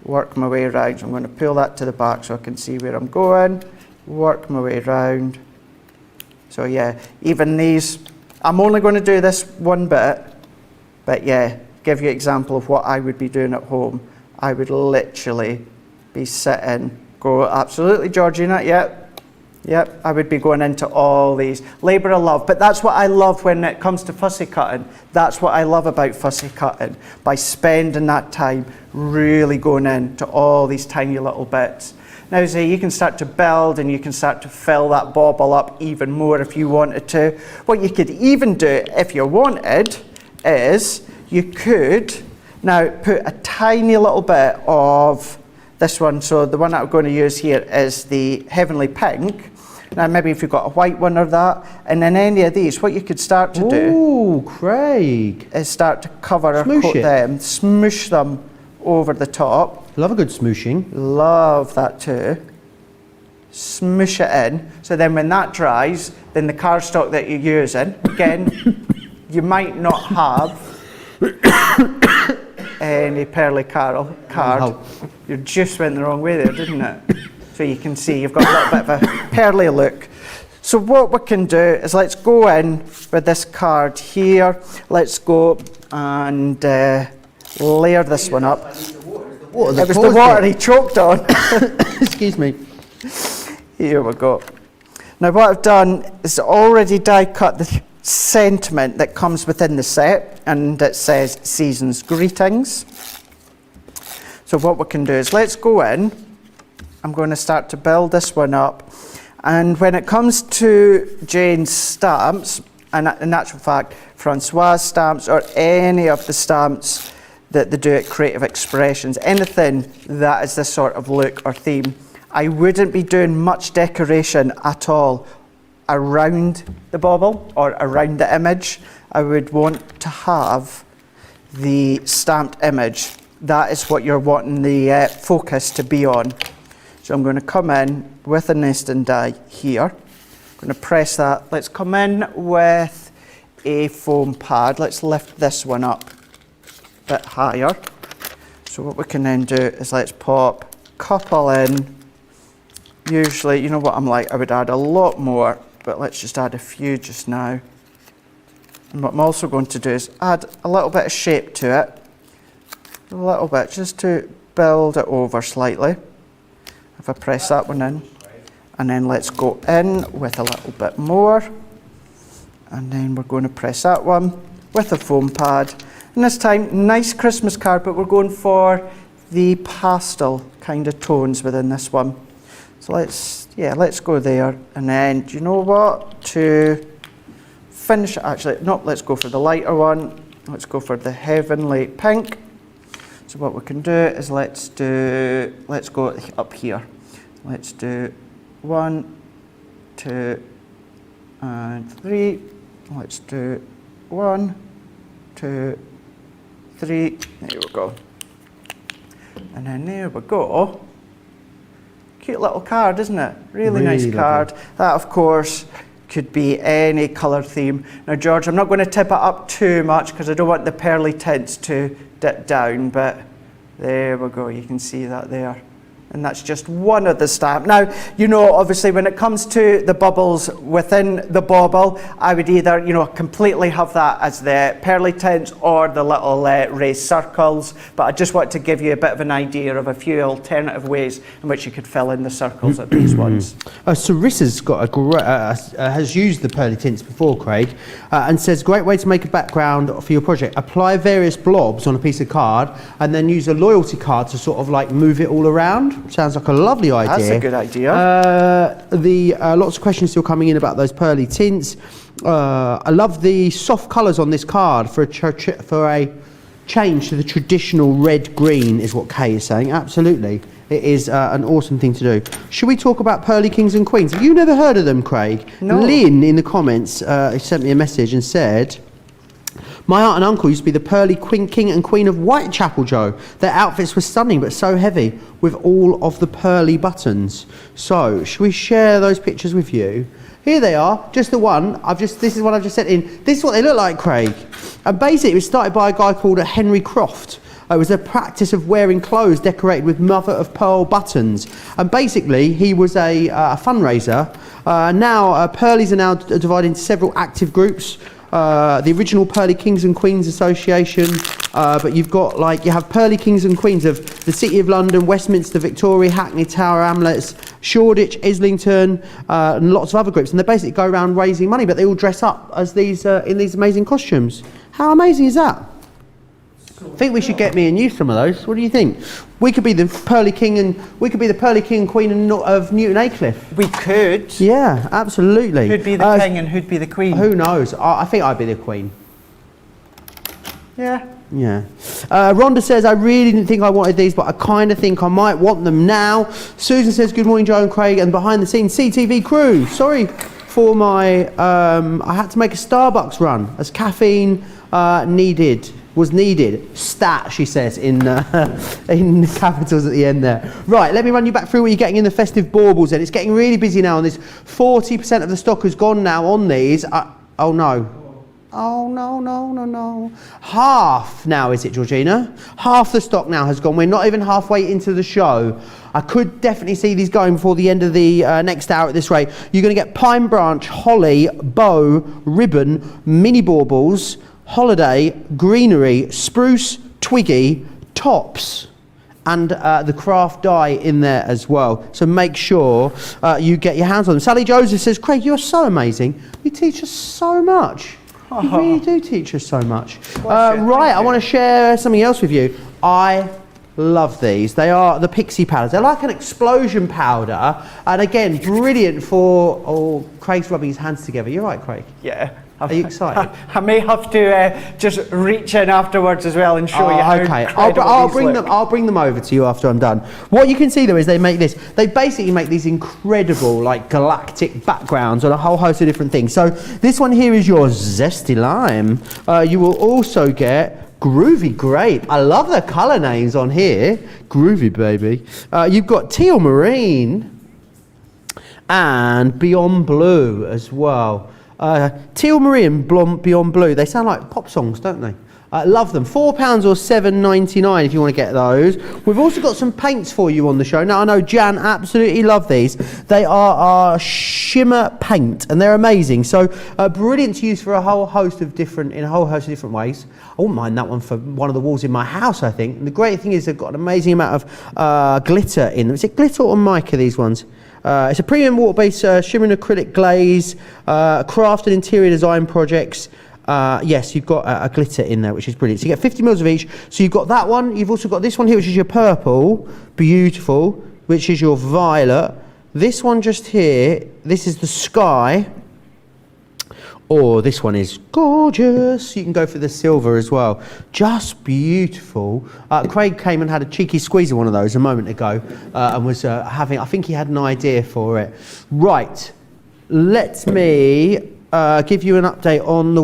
work my way around. So I'm going to pull that to the back so I can see where I'm going, work my way around. So yeah, even these, I'm only going to do this one bit, but yeah, give you an example of what I would be doing at home. I would literally be sitting, go absolutely Georgina, yep, I would be going into all these. Labour of love, but that's what I love when it comes to fussy cutting. That's what I love about fussy cutting, by spending that time really going into all these tiny little bits. Now, say you can start to build and you can start to fill that bauble up even more if you wanted to. What you could even do if you wanted is you could now put a tiny little bit of this one. So the one that I'm going to use here is the Heavenly Pink. Now maybe if you've got a white one or that, and then any of these, what you could start to do... Ooh, Craig. ...is start to cover or coat them, smoosh them over the top. Love a good smooshing. Love that too. Smoosh it in. So then when that dries, then the cardstock that you're using, again, you might not have any pearly card. You just went the wrong way there, didn't it? So you can see you've got a little bit of a pearly look. So what we can do is let's go in with this card here. Let's go and layer this one up. It was the water he choked on. Excuse me. Here we go. Now what I've done is already die cut the sentiment that comes within the set, and it says Season's Greetings. So what we can do is let's go in. I'm going to start to build this one up, and when it comes to Jane's stamps, and in actual fact Francois stamps or any of the stamps that they do at Creative Expressions, anything that is this sort of look or theme, I wouldn't be doing much decoration at all around the bauble or around the image. I would want to have the stamped image. That is what you're wanting the focus to be on. So I'm going to come in with a nesting die here. I'm going to press that. Let's come in with a foam pad. Let's lift this one up a bit higher. So what we can then do is let's pop a couple in. Usually, you know what I'm like, I would add a lot more, but let's just add a few just now. And what I'm also going to do is add a little bit of shape to it. A little bit, just to build it over slightly. If I press that one in, and then let's go in with a little bit more. And then we're going to press that one with a foam pad. And this time, nice Christmas card, but we're going for the pastel kind of tones within this one. So let's go there. And then, do you know what? To finish, actually, no, let's go for the lighter one. Let's go for the Heavenly Pink. So what we can do is let's go up here. Let's do 1, 2, and 3. Let's do 1, 2, 3. There we go. And then there we go. Cute little card, isn't it? Really nice card. That, of course, Could be any colour theme. Now, George, I'm not going to tip it up too much because I don't want the pearly tints to dip down, but there we go, you can see that there. And that's just one of the stamp. Now, you know, obviously when it comes to the bubbles within the bauble, I would either, you know, completely have that as the pearly tints or the little raised circles. But I just want to give you a bit of an idea of a few alternative ways in which you could fill in the circles of these ones. Sarissa's got a great, has used the pearly tints before, Craig, and says, great way to make a background for your project. Apply various blobs on a piece of card and then use a loyalty card to sort of like move it all around. Sounds like a lovely idea. That's a good idea. Lots of questions still coming in about those pearly tints. I love the soft colours on this card for a change to the traditional red-green, is what Kay is saying. Absolutely. It is an awesome thing to do. Should we talk about pearly kings and queens? Have you never heard of them, Craig? No. Lynn, in the comments, sent me a message and said, my aunt and uncle used to be the pearly king and queen of Whitechapel, Joe. Their outfits were stunning but so heavy with all of the pearly buttons. So, should we share those pictures with you? Here they are, just the one. This is what I've just sent in. This is what they look like, Craig. And basically, it was started by a guy called Henry Croft. It was a practice of wearing clothes decorated with mother of pearl buttons. And basically, he was a fundraiser. Now, pearlies are now divided into several active groups. The original Pearly Kings and Queens Association, but you've got you have Pearly Kings and Queens of the City of London, Westminster, Victoria, Hackney, Tower Hamlets, Shoreditch, Islington, and lots of other groups. And they basically go around raising money, but they all dress up as these in these amazing costumes. How amazing is that? I think we should get me and you some of those. What do you think? We could be the Pearly King and Queen of Newton Aycliffe. We could. Yeah, absolutely. Who'd be the king and who'd be the queen? Who knows? I think I'd be the queen. Yeah. Yeah. Rhonda says, I really didn't think I wanted these, but I kind of think I might want them now. Susan says, good morning, Joe and Craig, and behind the scenes CTV crew. Sorry for my, I had to make a Starbucks run as caffeine was needed. Stat, she says, in capitals at the end there. Right, let me run you back through what you're getting in the festive baubles then. It's getting really busy now on this. 40% of the stock has gone now on these. Oh no. Oh no. Half now, is it, Georgina? Half the stock now has gone. We're not even halfway into the show. I could definitely see these going before the end of the next hour at this rate. You're going to get pine branch, holly, bow, ribbon, mini baubles, holiday, greenery, spruce, twiggy, tops, and the craft die in there as well. So make sure you get your hands on them. Sally Joseph says, Craig, you're so amazing. You teach us so much. You really do teach us so much. Right, I want to share something else with you. I love these. They are the Pixie powders. They're like an explosion powder. And again, brilliant for... Oh, Craig's rubbing his hands together. You're right, Craig? Yeah. Are you excited? I may have to just reach in afterwards as well and show you how incredible I'll bring them over to you after I'm done. What you can see though is they basically make these incredible like galactic backgrounds on a whole host of different things. So this one here is your zesty lime. You will also get groovy grape. I love the colour names on here. Groovy baby. You've got teal marine and beyond blue as well. Teal Marine, Beyond Blue, they sound like pop songs, don't they? Love them. £4 or $7.99 if you want to get those. We've also got some paints for you on the show. Now, I know Jan absolutely love these. They are our shimmer paint, and they're amazing. So, brilliant to use for in a whole host of different ways. I wouldn't mind that one for one of the walls in my house, I think. And the great thing is they've got an amazing amount of glitter in them. Is it glitter or mica, these ones? It's a premium water-based shimmering acrylic glaze, craft and interior design projects. Yes, you've got a glitter in there, which is brilliant. So you get 50 mils of each. So you've got that one. You've also got this one here, which is your purple, beautiful, which is your violet. This one just here, this is the sky. Or this one is gorgeous. You can go for the silver as well. Just beautiful. Craig came and had a cheeky squeeze of one of those a moment ago and was I think he had an idea for it. Right, let me give you an update on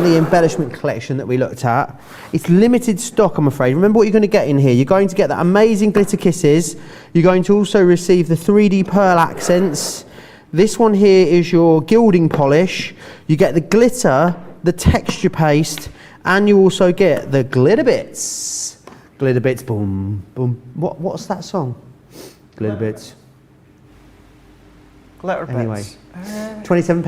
the embellishment collection that we looked at. It's limited stock, I'm afraid. Remember what you're going to get in here. You're going to get that amazing glitter kisses. You're going to also receive the 3D pearl accents. This one here is your gilding polish. You get the glitter, the texture paste, and you also get the glitter bits. Glitter bits, boom, boom. What's that song? Glitter bits. Glitter bits. Anyway, £27,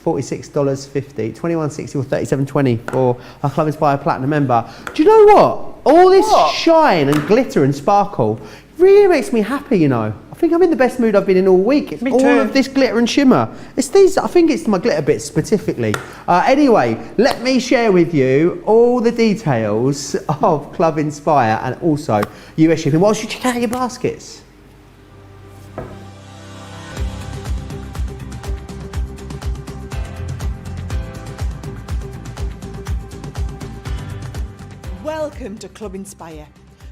$46.50, $21.60 or $37.20 for a Club Inspire Platinum member. Do you know what? All this shine and glitter and sparkle really makes me happy, you know. I think I'm in the best mood I've been in all week. It's all of this glitter and shimmer. It's these, I think it's my glitter bits specifically. Anyway, let me share with you all the details of Club Inspire and also US shipping whilst you check out your baskets. Welcome to Club Inspire,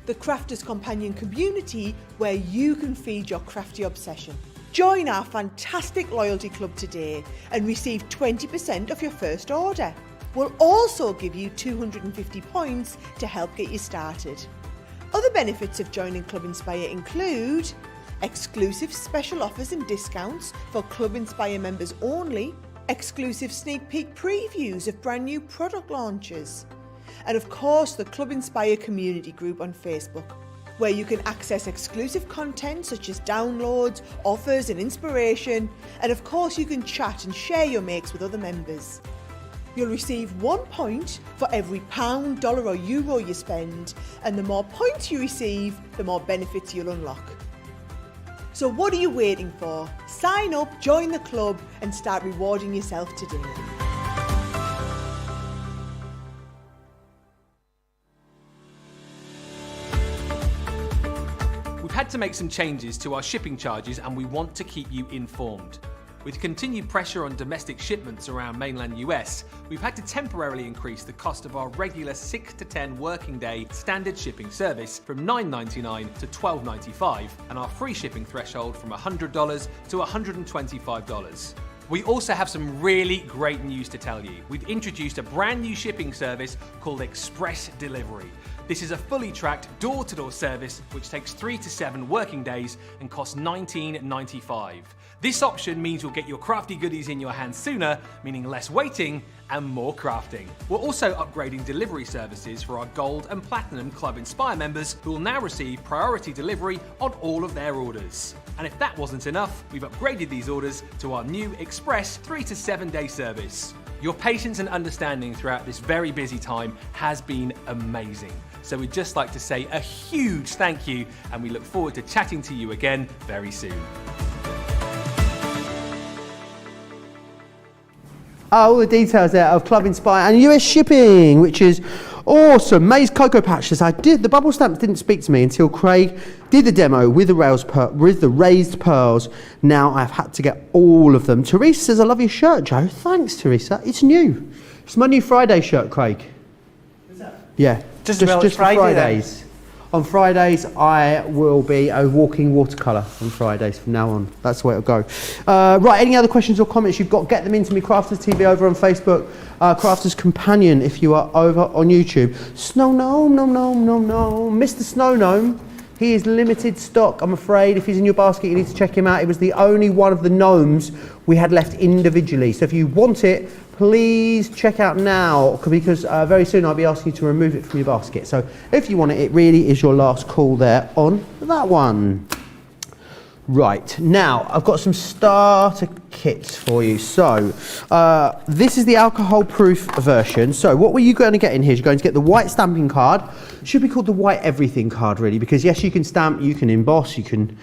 the crafters companion community where you can feed your crafty obsession. Join our fantastic loyalty club today and receive 20% off your first order. We'll also give you 250 points to help get you started. Other benefits of joining Club Inspire include exclusive special offers and discounts for Club Inspire members only, exclusive sneak peek previews of brand new product launches, and of course the Club Inspire community group on Facebook, where you can access exclusive content such as downloads, offers and inspiration, and of course you can chat and share your makes with other members. You'll receive 1 point for every pound, dollar or euro you spend, and the more points you receive, the more benefits you'll unlock. So what are you waiting for? Sign up, join the club and start rewarding yourself today. We've had to make some changes to our shipping charges and we want to keep you informed. With continued pressure on domestic shipments around mainland US, we've had to temporarily increase the cost of our regular 6 to 10 working day standard shipping service from $9.99 to $12.95 and our free shipping threshold from $100 to $125. We also have some really great news to tell you. We've introduced a brand new shipping service called Express Delivery. This is a fully tracked door-to-door service which takes 3 to 7 working days and costs $19.95. This option means you'll get your crafty goodies in your hands sooner, meaning less waiting and more crafting. We're also upgrading delivery services for our Gold and Platinum Club Inspire members who will now receive priority delivery on all of their orders. And if that wasn't enough, we've upgraded these orders to our new Express 3 to 7 day service. Your patience and understanding throughout this very busy time has been amazing. So we'd just like to say a huge thank you and we look forward to chatting to you again very soon. All the details there of Club Inspire and US shipping, which is awesome. Maze Cocoa Patches. The bubble stamps didn't speak to me until Craig did the demo with the raised pearls. Now I've had to get all of them. Teresa says, I love your shirt, Joe. Thanks, Teresa. It's new. It's my new Friday shirt, Craig. Is that? Yeah. Just for Fridays. On Fridays, I will be a walking watercolour on Fridays from now on. That's the way it'll go. Right, any other questions or comments you've got, get them into me. Crafters TV over on Facebook. Crafters Companion if you are over on YouTube. Snow Gnome, Mr. Snow Gnome. He is limited stock, I'm afraid. If he's in your basket, you need to check him out. It was the only one of the gnomes we had left individually. So if you want it, please check out now, because very soon I'll be asking you to remove it from your basket. So if you want it, it really is your last call there on that one. Right, now I've got some starter kits for you. So this is the alcohol-proof version. So what were you going to get in here? You're going to get the white stamping card. Should be called the white everything card, really, because yes, you can stamp, you can emboss, you can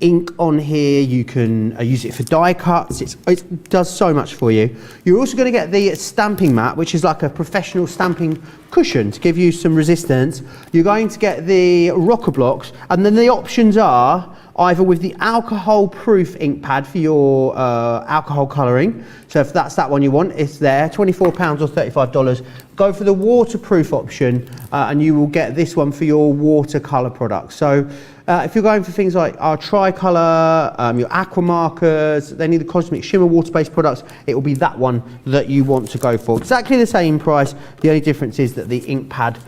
ink on here, you can use it for die cuts. It does so much for you. You're also going to get the stamping mat, which is like a professional stamping cushion to give you some resistance. You're going to get the rocker blocks, and then the options are either with the alcohol-proof ink pad for your alcohol colouring. So if that's that one you want, it's there, £24 or $35. Go for the waterproof option and you will get this one for your watercolour products. So if you're going for things like our tricolour, your aqua markers, any of the cosmic shimmer water-based products, it will be that one that you want to go for. Exactly the same price, the only difference is that the ink pad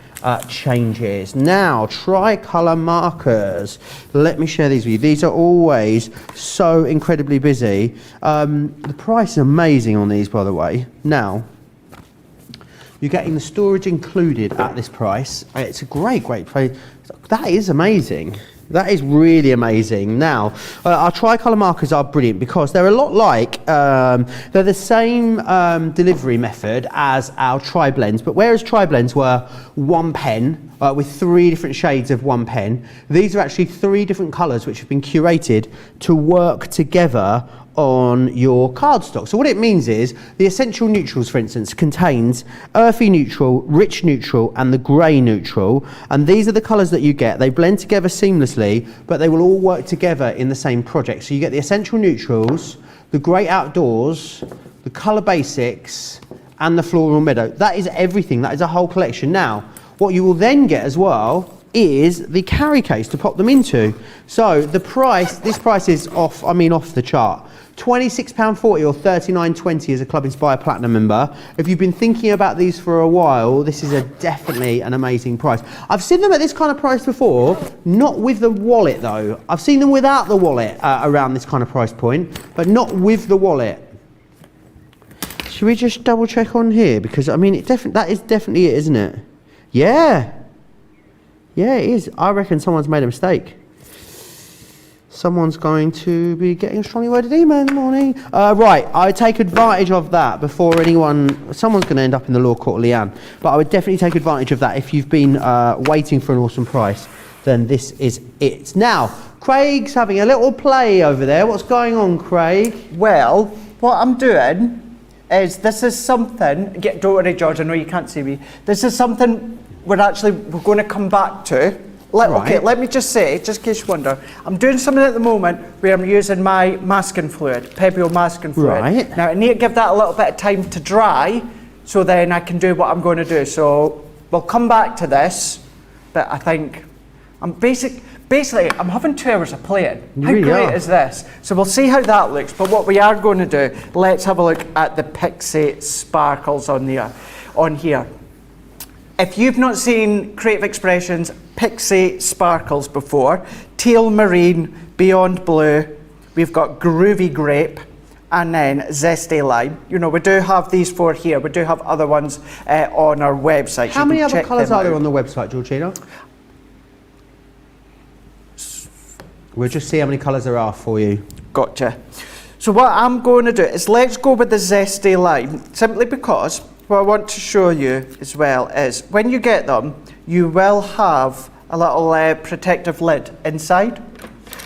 changes. Now, tricolour markers. Let me share these with you. These are always so incredibly busy. The price is amazing on these, by the way. Now, you're getting the storage included at this price. It's a great price. That is amazing. That is really amazing. Now, our tricolour markers are brilliant because they're a lot like, they're the same delivery method as our tri-blends, but whereas tri-blends were one pen with 3 different shades of one pen, these are actually 3 different colours which have been curated to work together on your cardstock. So what it means is the essential neutrals, for instance, contains earthy neutral, rich neutral and the grey neutral, and these are the colours that you get. They blend together seamlessly, but they will all work together in the same project. So you get the essential neutrals, the grey outdoors, the colour basics and the floral meadow. That is everything. That is a whole collection. Now what you will then get as well is the carry case to pop them into. So the price, this price is off the chart. £26.40 or £39.20 as a Club Inspire Platinum member. If you've been thinking about these for a while, this is definitely an amazing price. I've seen them at this kind of price before, not with the wallet though. I've seen them without the wallet around this kind of price point, but not with the wallet. Should we just double check on here? Because I mean, that is definitely it, isn't it? Yeah. Yeah, it is. I reckon someone's made a mistake. Someone's going to be getting a strongly worded email in the morning. Right, I would take advantage of that before someone's going to end up in the law court of Leanne. But I would definitely take advantage of that. If you've been waiting for an awesome price, then this is it. Now, Craig's having a little play over there. What's going on, Craig? Well, what I'm doing is, this is something, don't worry George, I know you can't see me. This is something we're going to come back to. Okay, let me just say, just in case you wonder, I'm doing something at the moment where I'm using my masking fluid, Pebble masking fluid. Right. Now I need to give that a little bit of time to dry, so then I can do what I'm going to do. So we'll come back to this, but I think basically I'm having 2 hours of playing. How great is this? So we'll see how that looks, but what we are going to do, let's have a look at the Pixie sparkles on here. If you've not seen Creative Expressions Pixie sparkles before, teal marine, beyond blue, we've got groovy grape, and then zesty lime. You know, we do have these 4 here. We do have other ones on our website. How many other colours are there on the website, Georgina? We'll just see how many colours there are for you. Gotcha. So what I'm going to do is, let's go with the zesty lime, simply because what I want to show you as well is, when you get them, you will have a little protective lid inside.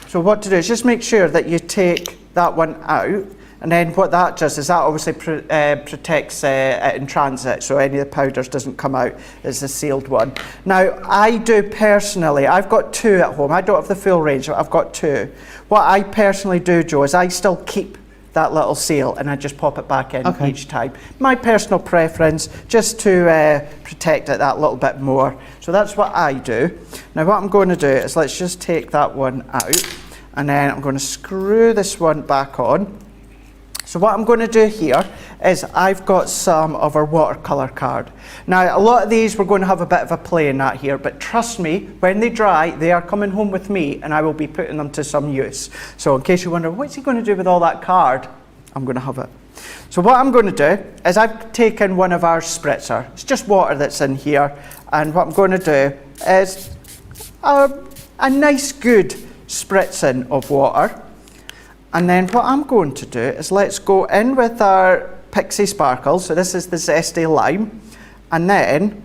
So what to do is just make sure that you take that one out, and then what that does is that obviously protects it in transit, so any of the powders doesn't come out as a sealed one. Now I do personally, I've got 2 at home. I don't have the full range, but I've got 2. What I personally do, Joe, is I still keep that little seal and I just pop it back in each time. My personal preference, just to protect it that little bit more. So that's what I do. Now what I'm going to do is, let's just take that one out, and then I'm going to screw this one back on. So what I'm going to do here is, I've got some of our watercolour card. Now a lot of these we're going to have a bit of a play in that here, but trust me, when they dry, they are coming home with me and I will be putting them to some use. So in case you wonder, what's he going to do with all that card? I'm going to have it. So what I'm going to do is, I've taken one of our spritzer. It's just water that's in here, and what I'm going to do is a nice good spritzing of water. And then what I'm going to do is, let's go in with our Pixie sparkles. So this is the zesty lime, and then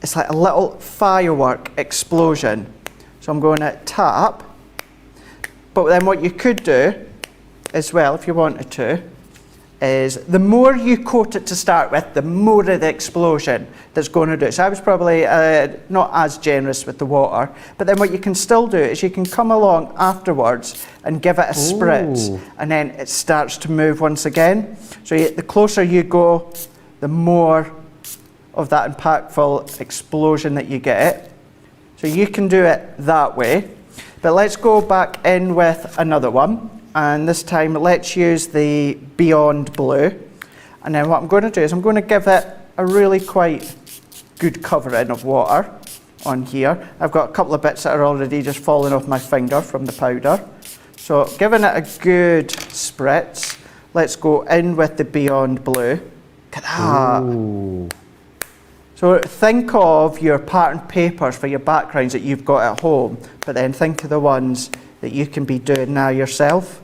it's like a little firework explosion. So I'm going to tap, but then what you could do as well, if you wanted to, is the more you coat it to start with, the more of the explosion that's going to do. So I was probably not as generous with the water, but then what you can still do is, you can come along afterwards and give it a spritz, and then it starts to move once again. So the closer you go, the more of that impactful explosion that you get. So you can do it that way, but let's go back in with another one. And this time let's use the Beyond Blue, And then what I'm going to do is I'm going to give it a really quite good covering of water on here. I've got a couple of bits that are already just falling off my finger from the powder. So giving it a good spritz. Let's go in with the Beyond Blue. Look at that. Ooh. So think of your patterned papers for your backgrounds that you've got at home, but then think of the ones that you can be doing now yourself.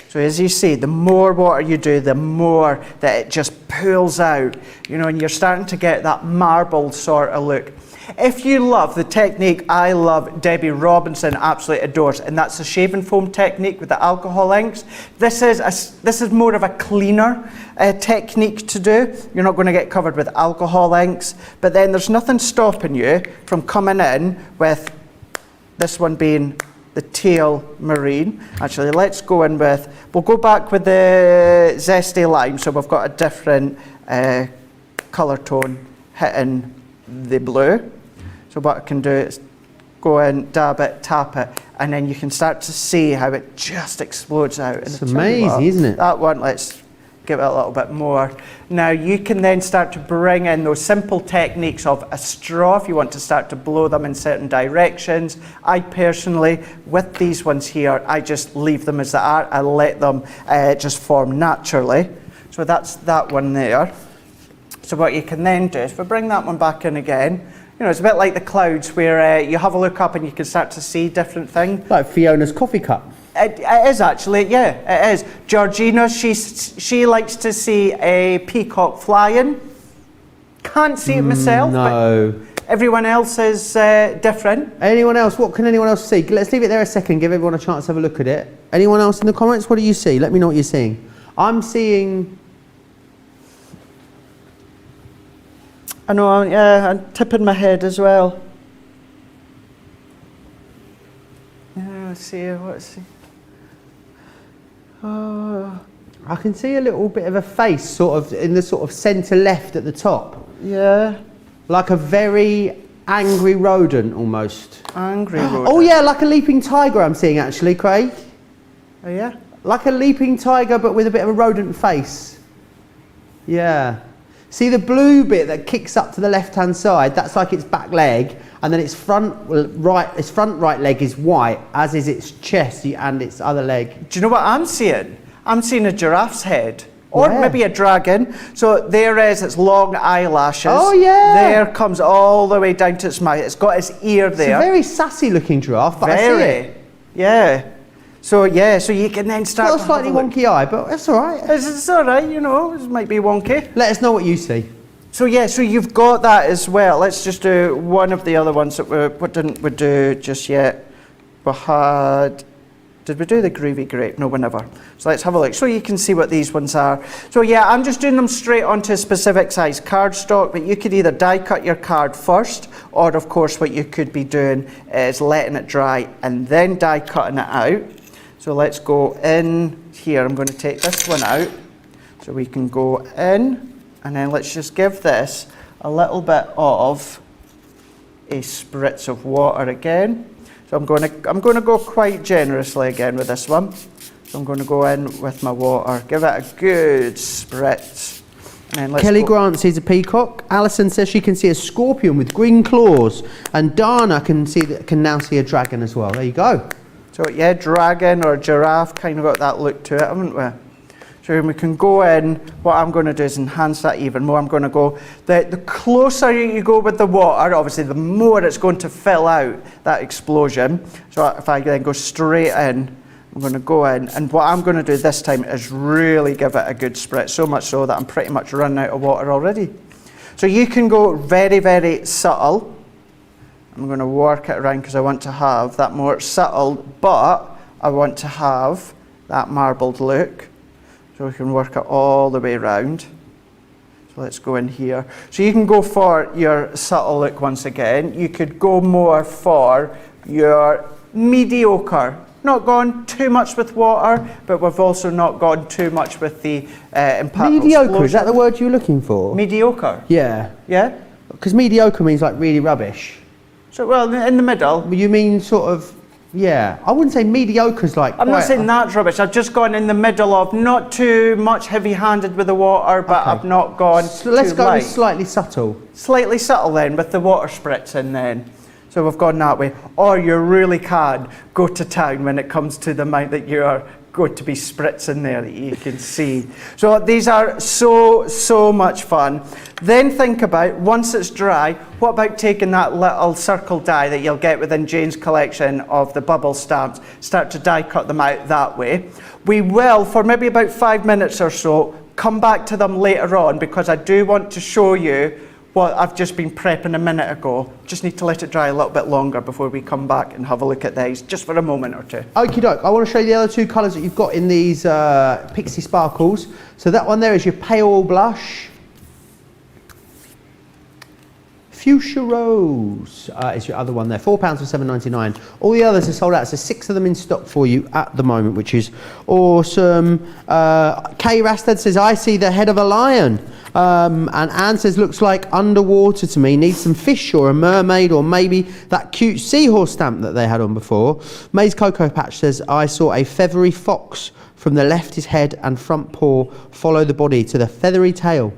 So as you see, the more water you do, the more that it just pulls out, you know, and you're starting to get that marbled sort of look. If you love the technique I love, Debbie Robinson absolutely adores, and that's the shaving foam technique with the alcohol inks. This is more of a cleaner technique to do. You're not going to get covered with alcohol inks, but then there's nothing stopping you from coming in with this one being the Teal Marine. Actually, let's go in with, we'll go back with the Zesty Lime, so we've got a different colour tone hitting the blue. So what I can do is go in, dab it, tap it, and then you can start to see how it just explodes out. It's amazing, isn't it? That one, let's give it a little bit more. Now you can then start to bring in those simple techniques of a straw if you want to start to blow them in certain directions. I personally, with these ones here, I just leave them as they are. I let them just form naturally. So that's that one there. So what you can then do is, if we bring that one back in again, you know, it's a bit like the clouds where you have a look up and you can start to see different things. Like Fiona's coffee cup. It is actually, yeah, it is. Georgina, she likes to see a peacock flying. Can't see it myself, No. but everyone else is different. Anyone else? What can anyone else see? Let's leave it there a second, give everyone a chance to have a look at it. Anyone else in the comments? What do you see? Let me know what you're seeing. I'm seeing... I know, yeah, I'm tipping my head as well. Yeah, let's see, what's he? Oh. I can see a little bit of a face sort of in the sort of centre left at the top. Yeah. Like a very angry rodent almost. Angry rodent. Oh yeah, like a leaping tiger I'm seeing actually, Craig. Oh yeah? Like a leaping tiger but with a bit of a rodent face. Yeah. See the blue bit that kicks up to the left-hand side, that's like its back leg, and then its front right leg is white, as is its chest and its other leg. Do you know what I'm seeing? I'm seeing a giraffe's head. Or Where? maybe a dragon. So there is its long eyelashes. Oh, yeah. There comes all the way down to its mouth. It's got its ear there. It's a very sassy looking giraffe, but I see it. Yeah. So yeah, so you can then start. Got a slightly wonky eye, but that's all right. It's all right, you know. It might be wonky. Let us know what you see. So yeah, so you've got that as well. Let's just do one of the other ones that we didn't do just yet. We had. Did we do the groovy grape? No, we never. So let's have a look. So you can see what these ones are. So yeah, I'm just doing them straight onto a specific size cardstock, but you could either die cut your card first, or of course what you could be doing is letting it dry and then die cutting it out. So let's go in here. I'm going to take this one out. So we can go in, and then let's just give this a little bit of a spritz of water again. So I'm going to go quite generously again with this one. So I'm going to go in with my water, give it a good spritz. And let's Kelly Grant sees a peacock. Alison says she can see a scorpion with green claws, and Dana can now see a dragon as well. There you go. So yeah, dragon or giraffe kind of got that look to it, haven't we? So we can go in, what I'm going to do is enhance that even more. I'm going to go, the closer you go with the water, obviously the more it's going to fill out that explosion. So if I then go straight in, I'm going to go in, and what I'm going to do this time is really give it a good spritz, so much so that I'm pretty much running out of water already. So you can go very, very subtle. I'm going to work it around because I want to have that more subtle, but I want to have that marbled look. So we can work it all the way around. So let's go in here. So you can go for your subtle look once again. You could go more for your mediocre. Not gone too much with water, but we've also not gone too much with the impactful Mediocre, explosion. is that the word you're looking for? Mediocre. Yeah. Yeah? Because mediocre means like really rubbish. So, well, in the middle. You mean sort of Yeah, I wouldn't say mediocre's like. I'm not saying that's rubbish. I've just gone in the middle of not too much heavy-handed with the water, but Okay. I've not gone So let's too go light. with slightly subtle. Slightly subtle then, with the water spritz in then. So we've gone that way. Or you really can go to town when it comes to the amount that you are going to be spritzing there that you can see. So these are so much fun. Then think about, once it's dry, what about taking that little circle die that you'll get within Jane's collection of the bubble stamps, start to die cut them out that way. We will, for maybe about 5 minutes or so, come back to them later on because I do want to show you what I've just been prepping a minute ago. Just need to let it dry a little bit longer before we come back and have a look at these, just for a moment or two. Okie doke, I want to show you the other two colours that you've got in these Pixie Sparkles. So that one there is your pale blush. Fuchsia Rose is your other one there, £4 for £7.99. All the others are sold out, so 6 of them in stock for you at the moment, which is awesome. Kay Rastad says, I see the head of a lion. And Anne says, looks like underwater to me, needs some fish or a mermaid or maybe that cute seahorse stamp that they had on before. May's Cocoa Patch says, I saw a feathery fox from the left his head and front paw follow the body to the feathery tail.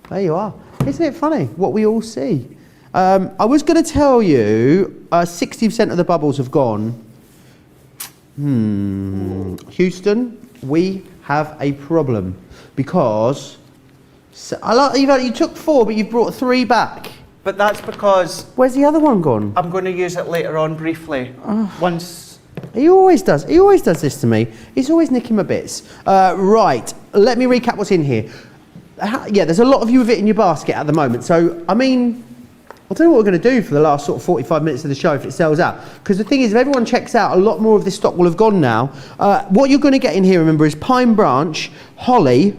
There you are. Isn't it funny what we all see? I was going to tell you 60% of the bubbles have gone. Houston, we have a problem because you took 4 but you've brought 3 back. But that's because Where's the other one gone? I'm going to use it later on briefly. Once. He always does this to me. He's always nicking my bits. Right, let me recap what's in here. Yeah, there's a lot of you with it in your basket at the moment. So, I mean, I don't know what we're going to do for the last sort of 45 minutes of the show if it sells out. Because the thing is, if everyone checks out, a lot more of this stock will have gone now. What you're going to get in here, remember, is pine branch, holly,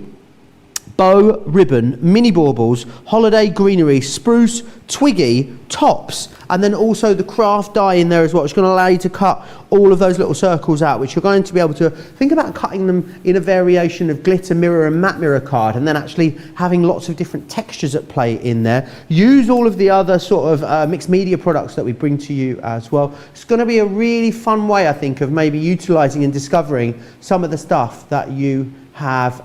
bow, ribbon, mini baubles, holiday greenery, spruce, twiggy, tops, and then also the craft die in there as well. It's going to allow you to cut all of those little circles out, which you're going to be able to think about cutting them in a variation of glitter mirror and matte mirror card, and then actually having lots of different textures at play in there. Use all of the other sort of mixed media products that we bring to you as well. It's going to be a really fun way, I think, of maybe utilising and discovering some of the stuff that you have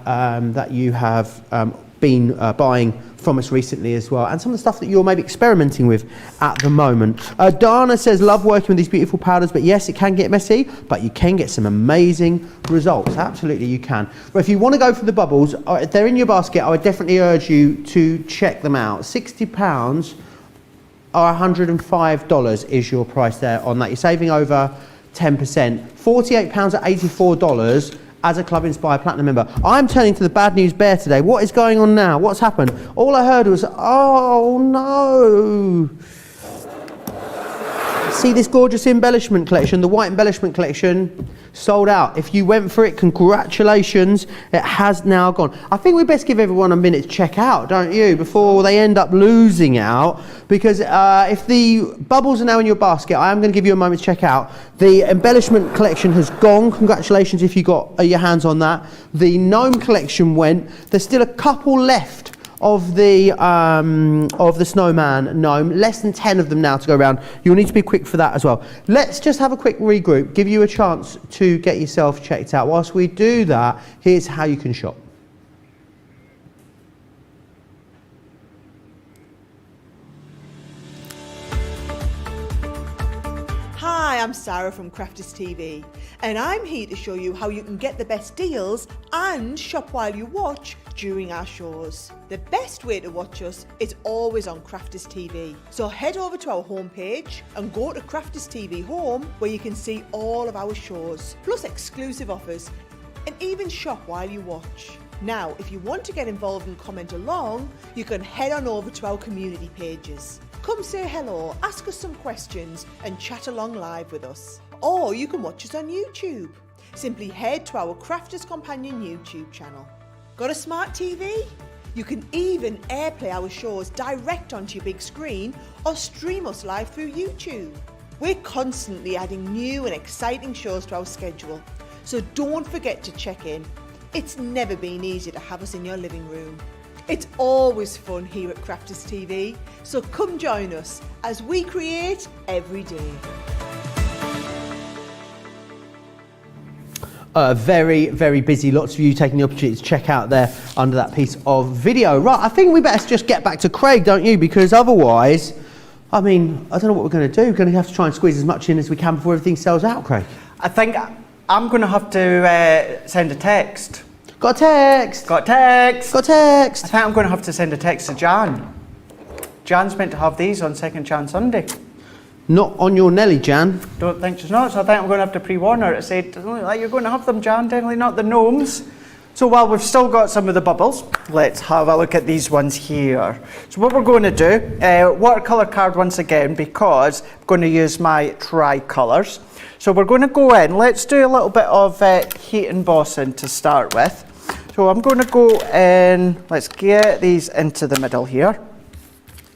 been buying from us recently as well, and some of the stuff that you're maybe experimenting with at the moment. Dana says, love working with these beautiful powders, but yes, it can get messy, but you can get some amazing results. Absolutely you can. But if you want to go for the bubbles, if they're in your basket, I would definitely urge you to check them out. £60 or $105 is your price there on that. You're saving over 10%. £48 at $84 as a Club Inspire Platinum member. I'm turning to the bad news bear today. What is going on now? What's happened? All I heard was, oh no. See this gorgeous embellishment collection, the white embellishment collection, sold out. If you went for it, congratulations, it has now gone. I think we best give everyone a minute to check out, don't you, before they end up losing out, because if the bubbles are now in your basket, I am going to give you a moment to check out. The embellishment collection has gone. Congratulations if you got your hands on that. The Gnome collection went. There's still a couple left of the snowman gnome, less than 10 of them now to go around. You'll need to be quick for that as well. Let's just have a quick regroup, give you a chance to get yourself checked out. Whilst we do that, here's how you can shop. Hi, I'm Sarah from Crafters TV, and I'm here to show you how you can get the best deals and shop while you watch during our shows. The best way to watch us is always on Crafters TV. So head over to our homepage and go to Crafters TV Home, where you can see all of our shows, plus exclusive offers, and even shop while you watch. Now, if you want to get involved and comment along, you can head on over to our community pages. Come say hello, ask us some questions and chat along live with us. Or you can watch us on YouTube. Simply head to our Crafters Companion YouTube channel. Got a smart TV? You can even airplay our shows direct onto your big screen or stream us live through YouTube. We're constantly adding new and exciting shows to our schedule, so don't forget to check in. It's never been easier to have us in your living room. It's always fun here at Crafters TV, so come join us as we create every day. very, very busy. Lots of you taking the opportunity to check out there under that piece of video. Right, I think we better just get back to Craig, don't you? Because otherwise, I mean, I don't know what we're going to do. We're going to have to try and squeeze as much in as we can before everything sells out, Craig. I think I'm going to have to send a text. Got a text. Got a text. Got a text. I think I'm going to have to send a text to Jan. Jan's meant to have these on Second Chance Sunday. Not on your Nelly, Jan. Don't think she's not, so I think I'm going to have to pre-warn her to say, doesn't look like you're going to have them, Jan, definitely not the gnomes. So while we've still got some of the bubbles, let's have a look at these ones here. So what we're going to do, watercolour card once again, because I'm going to use my tricolours. So we're going to go in, let's do a little bit of heat embossing to start with. So I'm going to go in, let's get these into the middle here.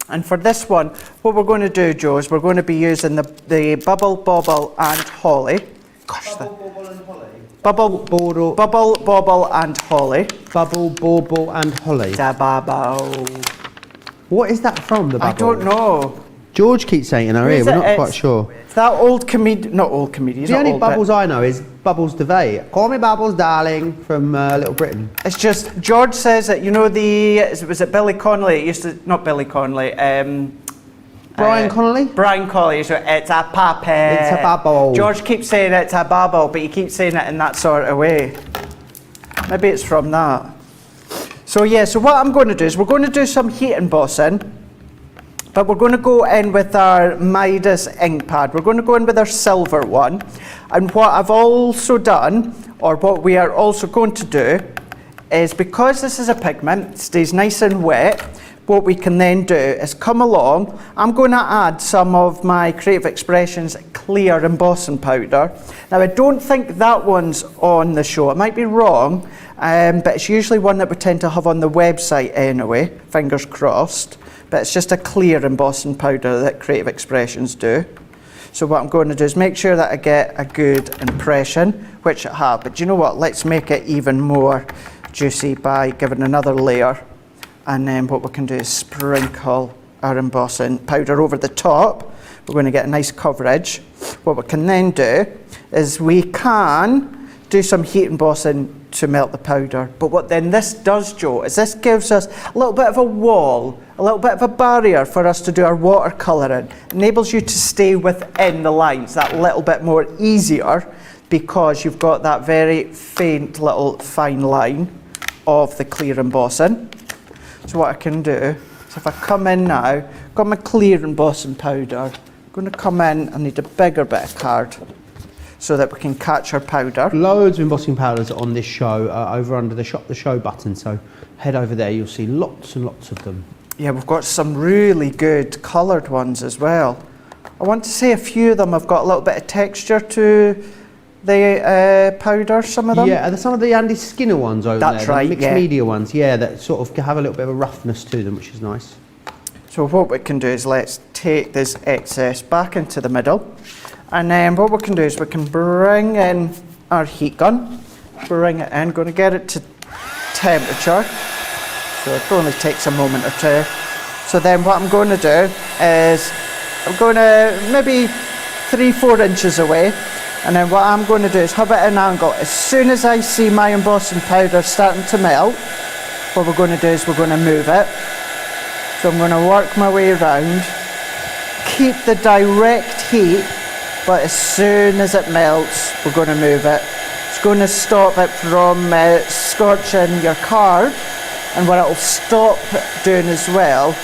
And for this one, what we're going to do, Joe, is we're going to be using the Bubble, Bobble and Holly. Gosh, Bubble, and Holly. Bubble, Bobble and Holly. Bubble, Bobble and Holly. Da bubble. What is that from, the bubble? I don't know. George keeps saying in our ear, we're not quite sure. It's that old comedian, not old comedian. The only Bubbles I know is Bubbles DeVay. Call me Bubbles, darling, from Little Britain. It's just, George says that, you know, was it Billy Connolly? It used to, not Billy Connolly, Brian Connolly? Brian Connolly, so it's a puppet. It's a bubble. George keeps saying it's a bubble, but he keeps saying it in that sort of way. Maybe it's from that. So yeah, so what I'm going to do is we're going to do some heat embossing, but we're going to go in with our Midas ink pad. We're going to go in with our silver one. And what I've also done, or what we are also going to do, is because this is a pigment, it stays nice and wet, what we can then do is come along, I'm going to add some of my Creative Expressions clear embossing powder. Now I don't think that one's on the show, it might be wrong, but it's usually one that we tend to have on the website anyway, fingers crossed. But it's just a clear embossing powder that Creative Expressions do. So what I'm going to do is make sure that I get a good impression, which I have. But you know what, let's make it even more juicy by giving another layer. And then what we can do is sprinkle our embossing powder over the top. We're going to get a nice coverage. What we can then do is we can do some heat embossing to melt the powder. But what then this does, Joe, is this gives us a little bit of a wall, a little bit of a barrier for us to do our watercolouring. Enables you to stay within the lines that little bit more easier because you've got that very faint little fine line of the clear embossing. So what I can do is if I come in now, got my clear embossing powder, I'm going to come in, I need a bigger bit of card so that we can catch our powder. Loads of embossing powders on this show over under the Shop the Show button, so head over there, you'll see lots and lots of them. Yeah, we've got some really good coloured ones as well. I want to say a few of them have got a little bit of texture to the powder, some of them. Yeah, and some of the Andy Skinner ones over That's there, right, the mixed media ones, yeah, that sort of have a little bit of a roughness to them, which is nice. So what we can do is let's take this excess back into the middle. And then what we can do is we can bring in our heat gun, bring it in, going to get it to temperature. So it only takes a moment or two. So then what I'm going to do is I'm going to maybe 3-4 inches away. And then what I'm going to do is have it at an angle. As soon as I see my embossing powder starting to melt, what we're going to do is we're going to move it. So I'm going to work my way around, keep the direct heat, but as soon as it melts, we're going to move it. It's going to stop it from scorching your card, and what it will stop doing as well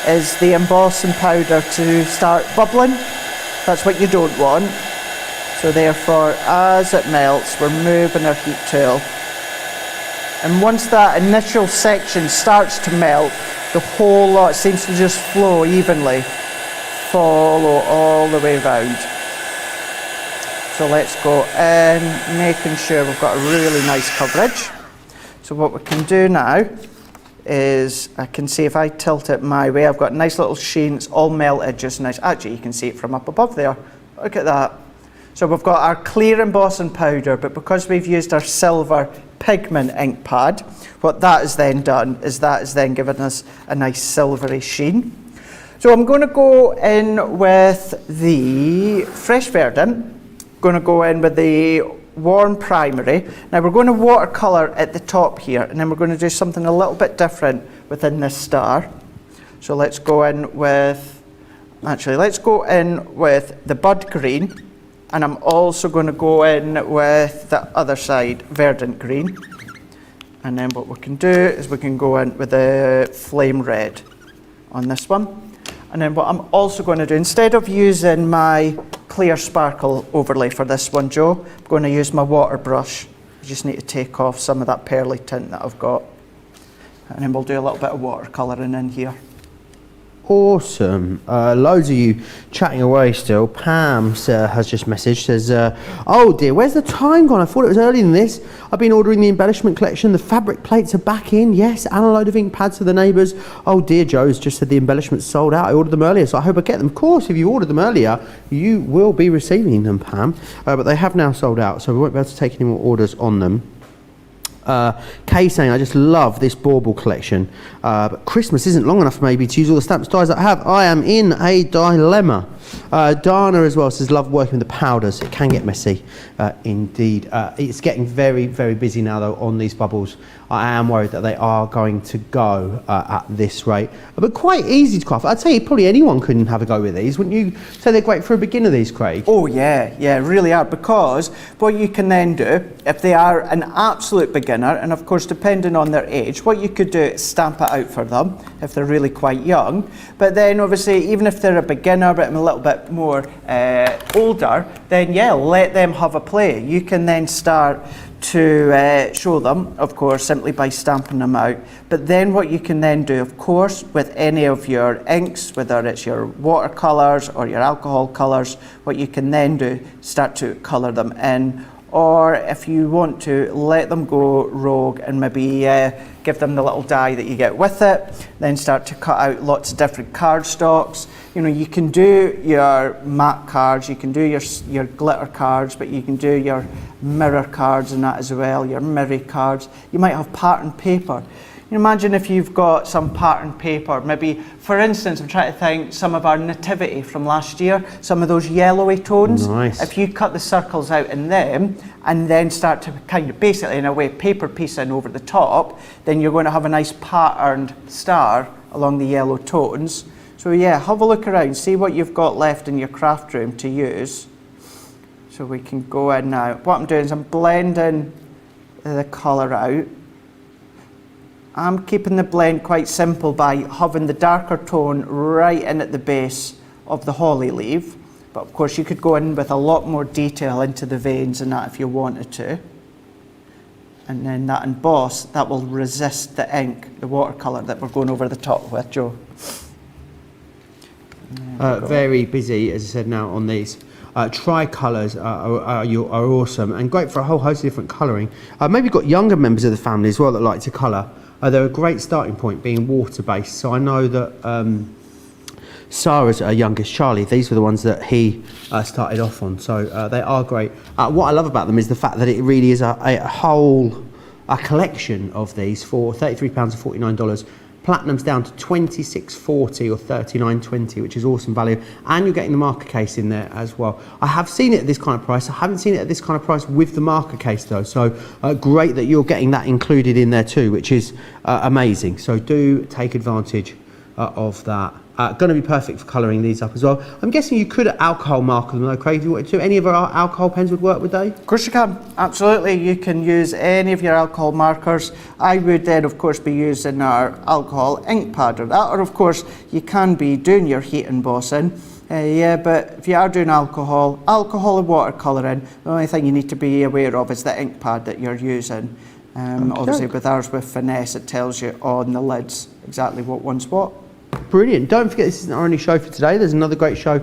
is the embossing powder to start bubbling. That's what you don't want. So therefore, as it melts, we're moving our heat tool. And once that initial section starts to melt, the whole lot seems to just flow evenly, follow all the way around. So let's go in, making sure we've got a really nice coverage. So what we can do now is, I can see if I tilt it my way, I've got a nice little sheen, it's all melted just nice. Actually, you can see it from up above there. Look at that. So we've got our clear embossing powder, but because we've used our silver pigment ink pad, what that has then done is that has then given us a nice silvery sheen. So I'm going to go in with the Fresh Verdant, going to go in with the warm primary. Now we're going to watercolour at the top here, and then we're going to do something a little bit different within this star. So let's go in with, actually let's go in with the bud green, and I'm also going to go in with the other side, verdant green. And then what we can do is we can go in with the flame red on this one. And then what I'm also going to do, instead of using my clear sparkle overlay for this one, Joe, I'm going to use my water brush. I just need to take off some of that pearly tint that I've got. And then we'll do a little bit of watercolouring in here. Awesome. Loads of you chatting away still. Pam has just messaged, says, oh dear, where's the time gone? I thought it was earlier than this. I've been ordering the embellishment collection. The fabric plates are back in. Yes, and a load of ink pads for the neighbours. Oh dear, Joe's just said the embellishments sold out. I ordered them earlier, so I hope I get them. Of course, if you ordered them earlier, you will be receiving them, Pam. But they have now sold out, so we won't be able to take any more orders on them. Kay saying, I just love this bauble collection, but Christmas isn't long enough maybe to use all the stamps dyes that I have. I am in a dilemma. Dana as well says, love working with the powders. It can get messy, indeed. It's getting very, very busy now though on these bubbles. I am worried that they are going to go at this rate, but quite easy to craft. I'd say probably anyone couldn't have a go with these. Wouldn't you say they're great for a beginner, these, Craig? Oh yeah, really are, because what you can then do, if they are an absolute beginner, and of course depending on their age, what you could do is stamp it out for them if they're really quite young. But then obviously even if they're a beginner but a little bit more older, then yeah, let them have a play. You can then start to show them, of course, simply by stamping them out. But then what you can then do, of course, with any of your inks, whether it's your watercolours or your alcohol colours, what you can then do, start to colour them in. Or if you want to, let them go rogue and maybe give them the little die that you get with it, then start to cut out lots of different cardstocks. You know, you can do your matte cards, you can do your glitter cards, but you can do your mirror cards and that as well, your mirror cards. You might have pattern paper. You imagine if you've got some pattern paper, maybe, for instance, I'm trying to think, some of our nativity from last year, some of those yellowy tones. Nice. If you cut the circles out in them and then start to kind of basically in a way paper piece in over the top, then you're going to have a nice patterned star along the yellow tones. So yeah, have a look around, see what you've got left in your craft room to use. So we can go in now. What I'm doing is I'm blending the colour out. I'm keeping the blend quite simple by having the darker tone right in at the base of the holly leaf. But of course you could go in with a lot more detail into the veins and that if you wanted to. And then that emboss, that will resist the ink, the watercolour that we're going over the top with, Joe. Very busy, as I said, now on these. Tri-colours are awesome and great for a whole host of different colouring. Maybe you've got younger members of the family as well that like to colour. They're a great starting point being water-based. So I know that Sarah's youngest, Charlie, these were the ones that he started off on. So they are great. What I love about them is the fact that it really is a whole collection of these for £33 and $49. Platinum's down to $26.40 or $39.20, which is awesome value, and you're getting the marker case in there as well. I have seen it at this kind of price. I haven't seen it at this kind of price with the marker case though, so great that you're getting that included in there too, which is amazing. So do take advantage of that. Going to be perfect for colouring these up as well. I'm guessing you could alcohol marker them though, Craig, if you wanted to. Any of our alcohol pens would work, would they? Of course you can, absolutely. You can use any of your alcohol markers. I would then of course be using our alcohol ink pad or that, or of course you can be doing your heat embossing. Yeah, but if you are doing alcohol and watercolouring, the only thing you need to be aware of is the ink pad that you're using. Obviously with ours with Finesse, it tells you on the lids exactly what one's what. Brilliant. Don't forget this isn't our only show for today. There's another great show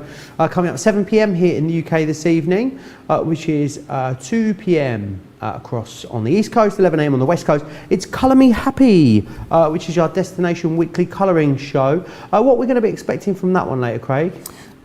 coming up at 7 p.m. here in the UK this evening, which is 2 p.m. Across on the East Coast, 11 a.m. on the West Coast. It's Colour Me Happy, which is our destination weekly colouring show. What we're going to be expecting from that one later, Craig?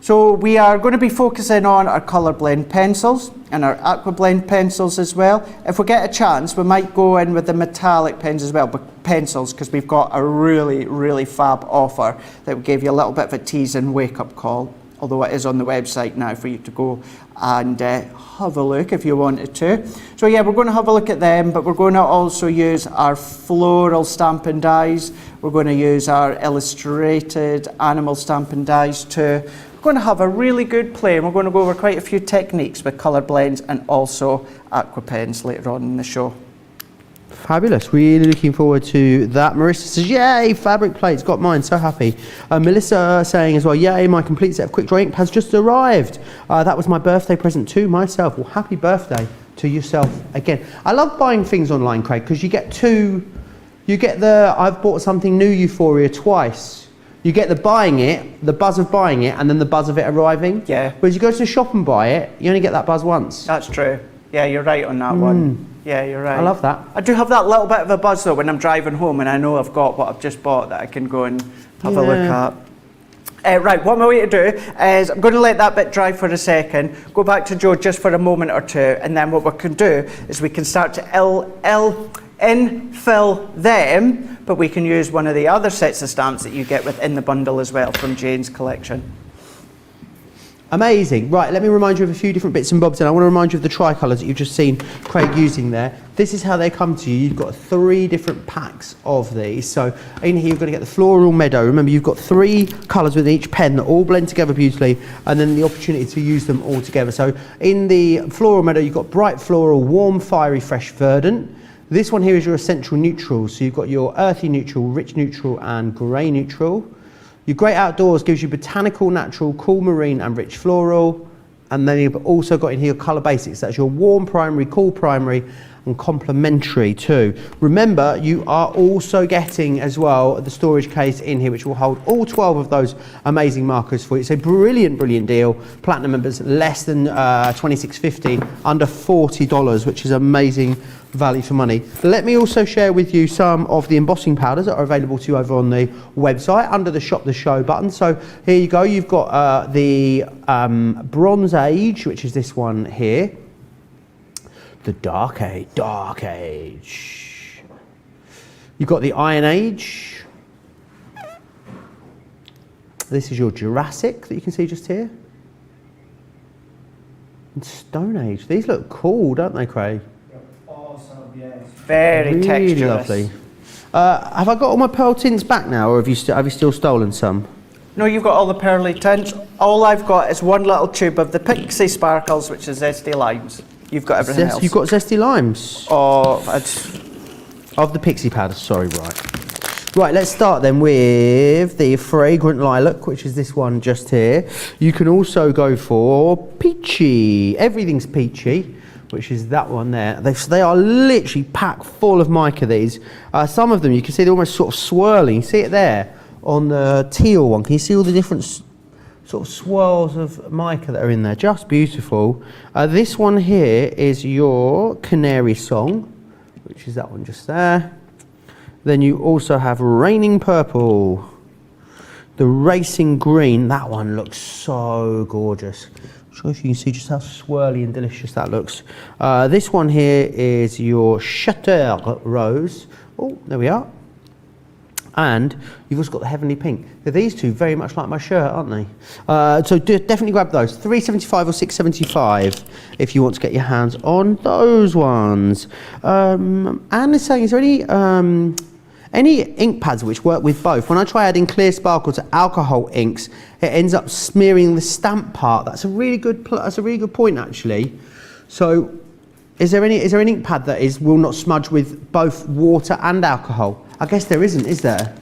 So we are going to be focusing on our colour blend pencils and our aqua blend pencils as well. If we get a chance, we might go in with the metallic pens as well, but pencils, because we've got a really, really fab offer that will give you a little bit of a tease and wake-up call although it is on the website now for you to go and have a look if you wanted to. So yeah, we're going to have a look at them, but we're going to also use our floral stamping dies. We're going to use our illustrated animal stamping dies too. We're going to have a really good play, and we're going to go over quite a few techniques with colour blends and also aqua pens later on in the show. Fabulous, really looking forward to that. Marissa says, yay, fabric plates, got mine, so happy. Melissa saying as well, yay, my complete set of quick dry ink pads just arrived. That was my birthday present to myself. Well, happy birthday to yourself again. I love buying things online, Craig, because you get the I've bought something new euphoria twice. You get the buying it, the buzz of buying it, and then the buzz of it arriving. Yeah. Whereas you go to the shop and buy it, you only get that buzz once. That's true. Yeah, you're right on that one. Yeah, you're right. I love that. I do have that little bit of a buzz though when I'm driving home and I know I've got what I've just bought that I can go and have a look at. Right, what I'm going to do is I'm going to let that bit dry for a second, go back to Joe just for a moment or two, and then what we can do is we can start to infill them, but we can use one of the other sets of stamps that you get within the bundle as well from Jane's collection. Amazing. Right, let me remind you of a few different bits and bobs, and I want to remind you of the tricolours that you've just seen Craig using there. This is how they come to you. You've got 3 different packs of these. So in here you're going to get the Floral Meadow. Remember, you've got 3 colours with each pen that all blend together beautifully, and then the opportunity to use them all together. So in the Floral Meadow, you've got Bright Floral, Warm, Fiery, Fresh, Verdant. This one here is your essential neutrals. So you've got your Earthy Neutral, Rich Neutral, and Grey Neutral. Your Great Outdoors gives you Botanical, Natural, Cool Marine, and Rich Floral. And then you've also got in here your Colour Basics. That's your Warm Primary, Cool Primary, and Complementary too. Remember, you are also getting as well the storage case in here, which will hold all 12 of those amazing markers for you. It's a brilliant, brilliant deal. Platinum members, less than $26.50, under $40, which is amazing value for money. Let me also share with you some of the embossing powders that are available to you over on the website under the Shop the Show button. So here you go. You've got the Bronze Age, which is this one here. The Dark Age. You've got the Iron Age. This is your Jurassic that you can see just here. And Stone Age. These look cool, don't they, Craig? Awesome, yes. Very really texturous. Lovely. Have I got all my pearl tints back now, or have you still stolen some? No, you've got all the pearly tints. All I've got is one little tube of the Pixie Sparkles, which is Zesty Limes. You've got everything else. You've got Zesty Limes? Of the Pixie powder, sorry, right. Right, let's start then with the Fragrant Lilac, which is this one just here. You can also go for Peachy. Everything's Peachy, which is that one there. They are literally packed full of mica, these. Some of them, you can see they're almost sort of swirling. You see it there on the teal one. Can you see all the different sort of swirls of mica that are in there? Just beautiful. This one here is your Canary Song, which is that one just there. Then you also have Raining Purple, the Racing Green. That one looks so gorgeous. I'm sure if you can see just how swirly and delicious that looks. This one here is your Chateau Rose. Oh, there we are. And you've also got the Heavenly Pink. These two very much like my shirt, aren't they? So definitely grab those. $3.75 or $6.75 if you want to get your hands on those ones. Anne is saying, is there any ink pads which work with both? When I try adding clear sparkle to alcohol inks, it ends up smearing the stamp part. That's a really good point, actually. So, is there an ink pad that will not smudge with both water and alcohol? I guess there isn't, is there?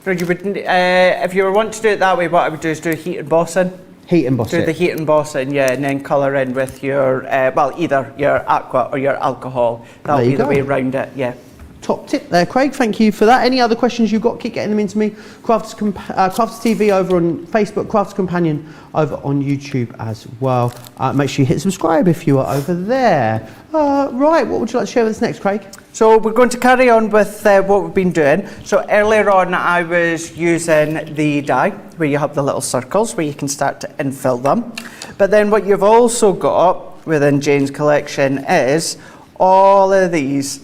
If you were wanting to do it that way, what I would do is do heat embossing. Heat emboss Do the heat embossing, yeah, and then colour in with your, either your aqua or your alcohol. That'll be the way around it, yeah. Top tip there, Craig. Thank you for that. Any other questions you've got, keep getting them into me. Crafters TV over on Facebook, Crafters Companion over on YouTube as well. Make sure you hit subscribe if you are over there. Right, what would you like to share with us next, Craig? So we're going to carry on with what we've been doing. So earlier on I was using the die where you have the little circles where you can start to infill them. But then what you've also got within Jane's collection is all of these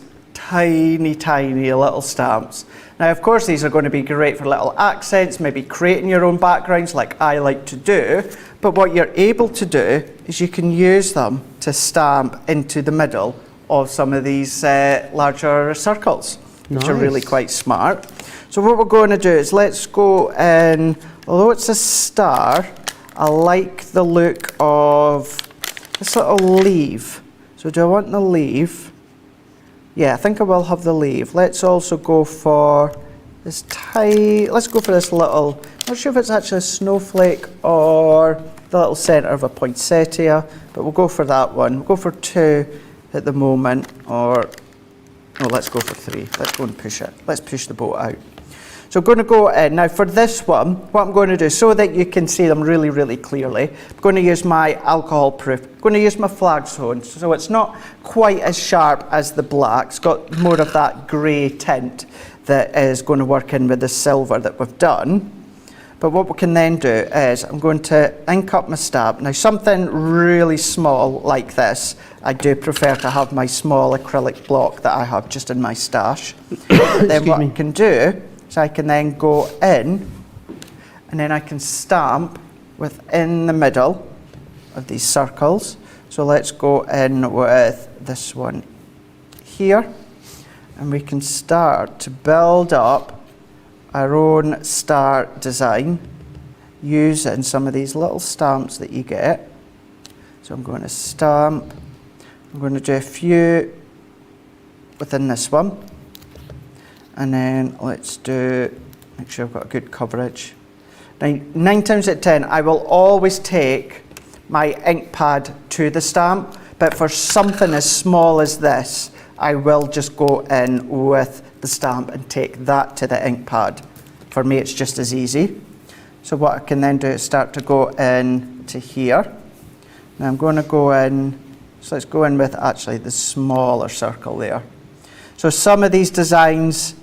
tiny, tiny little stamps. Now, of course, these are going to be great for little accents, maybe creating your own backgrounds like I like to do. But what you're able to do is you can use them to stamp into the middle of some of these larger circles, which are really quite smart. So what we're going to do is let's go in, although it's a star, I like the look of this little leaf. So do I want the leaf? Yeah, I think I will have the leaf. Let's also go for this let's go for this little, I'm not sure if it's actually a snowflake or the little centre of a poinsettia, but we'll go for that one. We'll go for 2 at the moment, or, no, let's go for 3. Let's go and push it. Let's push the boat out. So I'm going to go in. Now for this one, what I'm going to do, so that you can see them really, really clearly, I'm going to use my alcohol proof. I'm going to use my flagstone, so it's not quite as sharp as the black. It's got more of that grey tint that is going to work in with the silver that we've done. But what we can then do is I'm going to ink up my stamp. Now something really small like this, I do prefer to have my small acrylic block that I have just in my stash. Then what I can do is I can then go in and then I can stamp within the middle of these circles. So let's go in with this one here, and we can start to build up our own star design using some of these little stamps that you get. So I'm going to stamp, I'm going to do a few within this one, and then let's make sure I've got a good coverage. Now, 9 times out of 10, I will always take my ink pad to the stamp, but for something as small as this, I will just go in with the stamp and take that to the ink pad. For me, it's just as easy. So what I can then do is start to go in to here. Now I'm going to go in, so let's go in with actually the smaller circle there. So some of these designs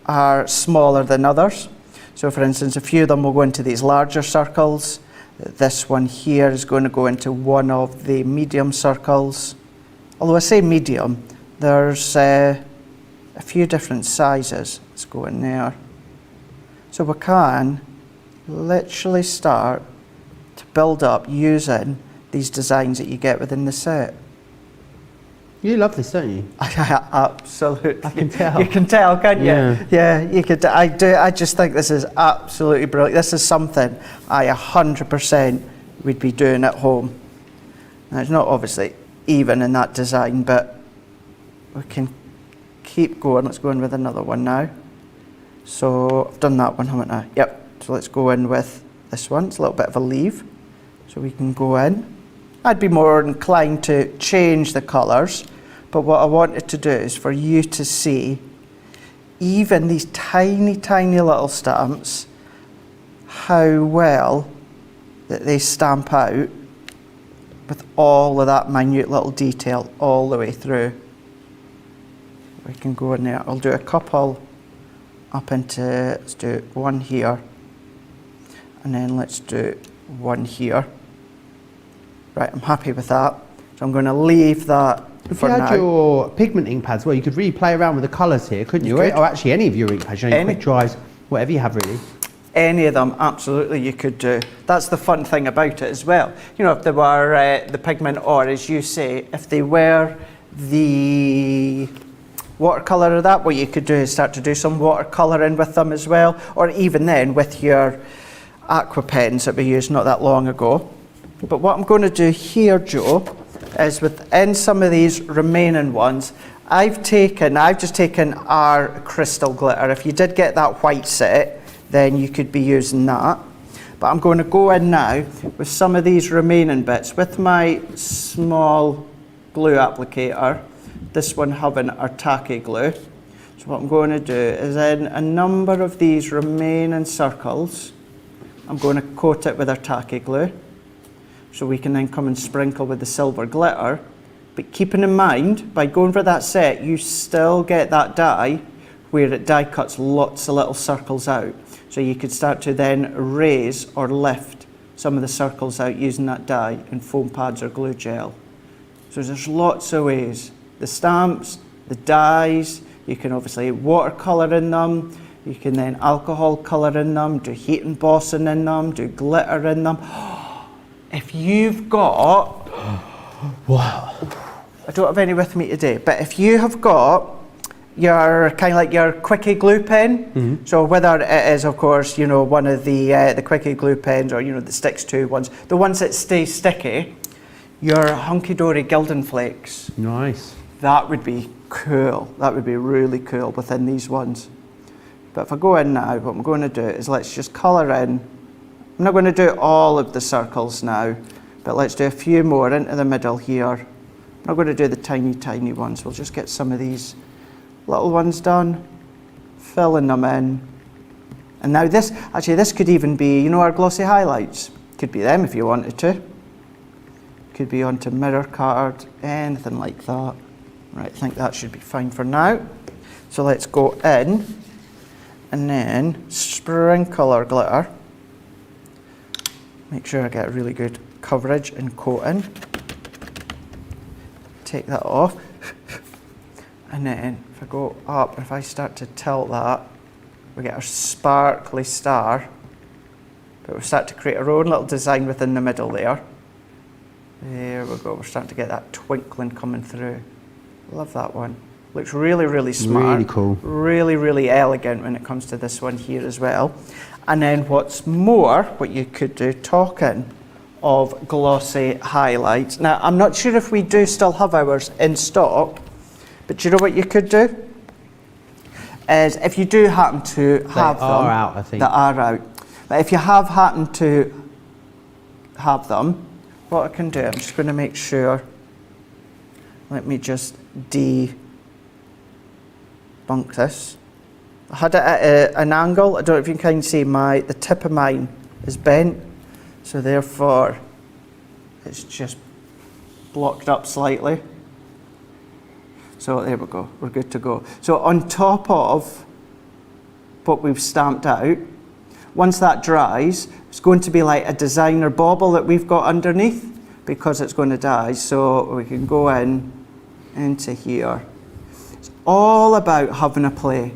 are smaller than others. So for instance, a few of them will go into these larger circles. This one here is going to go into one of the medium circles. Although I say medium, there's a few different sizes. Let's go in there. So we can literally start to build up using these designs that you get within the set. You love this, don't you? Absolutely. I can tell. You can tell, can't you? Yeah. Yeah, you could. I do. I just think this is absolutely brilliant. This is something I 100% would be doing at home. Now, it's not obviously even in that design, but we can keep going. Let's go in with another one now. So I've done that one, haven't I? Yep. So let's go in with this one. It's a little bit of a leaf. So we can go in. I'd be more inclined to change the colours, but what I wanted to do is for you to see even these tiny, tiny little stamps, how well that they stamp out with all of that minute little detail all the way through. We can go in there. I'll do a couple up into, let's do one here, and then let's do one here. Right, I'm happy with that. So I'm going to leave that for now. If you had your pigment ink pads, well, you could really play around with the colours here, couldn't you? Or actually any of your ink pads, you know, your quick dries, whatever you have really. Any of them, absolutely, you could do. That's the fun thing about it as well. You know, if they were the pigment, or as you say, if they were the watercolour of that, what you could do is start to do some watercolouring with them as well, or even then with your aqua pens that we used not that long ago. But what I'm going to do here, Joe, is within some of these remaining ones, I've just taken our crystal glitter. If you did get that white set, then you could be using that. But I'm going to go in now with some of these remaining bits with my small glue applicator, this one having our tacky glue. So what I'm going to do is in a number of these remaining circles, I'm going to coat it with our tacky glue. So we can then come and sprinkle with the silver glitter. But keeping in mind, by going for that set, you still get that die where it die cuts lots of little circles out. So you could start to then raise or lift some of the circles out using that die in foam pads or glue gel. So there's lots of ways. The stamps, the dies, You can obviously watercolour in them. You can then alcohol colour in them, do heat embossing in them, do glitter in them. If you've got, Wow. I don't have any with me today, but if you have got your kind of like your quickie glue pen, so whether it is, of course, you know, one of the quickie glue pens, or you know, the sticks to ones, the ones that stay sticky, your hunky dory Gildan flakes. Nice. That would be cool. That would be really cool within these ones. But if I go in now, what I'm going to do is let's just colour in. I'm not going to do all of the circles now, but let's do a few more into the middle here. I'm not going to do the tiny, tiny ones. We'll just get some of these little ones done, filling them in. And now this, actually this could even be, you know, our glossy highlights. Could be them if you wanted to. Could be onto mirror card, anything like that. Right, I think that should be fine for now. So let's go in and then sprinkle our glitter. Make sure I get a really good coverage and coating. Take that off. And then if I go up, if I start to tilt that, we get our sparkly star. But we'll start to create our own little design within the middle there. There we go, we're starting to get that twinkling coming through. Love that one. Looks really, really smart. Really cool. Really, really elegant when it comes to this one here as well. And then what's more, what you could do, talking of glossy highlights. Now, I'm not sure if we do still have ours in stock, but you know what you could do? Is if you do happen to have them. They are out, I think. They are out. But if you have happened to have them, what I can do, I'm just going to make sure, let me just debunk this. I had it at an angle. I don't know if you can see the tip of mine is bent, so therefore it's just blocked up slightly. So there we go, we're good to go. So on top of what we've stamped out, once that dries, it's going to be like a designer bauble that we've got underneath because it's going to dry. So we can go into here. It's all about having a play.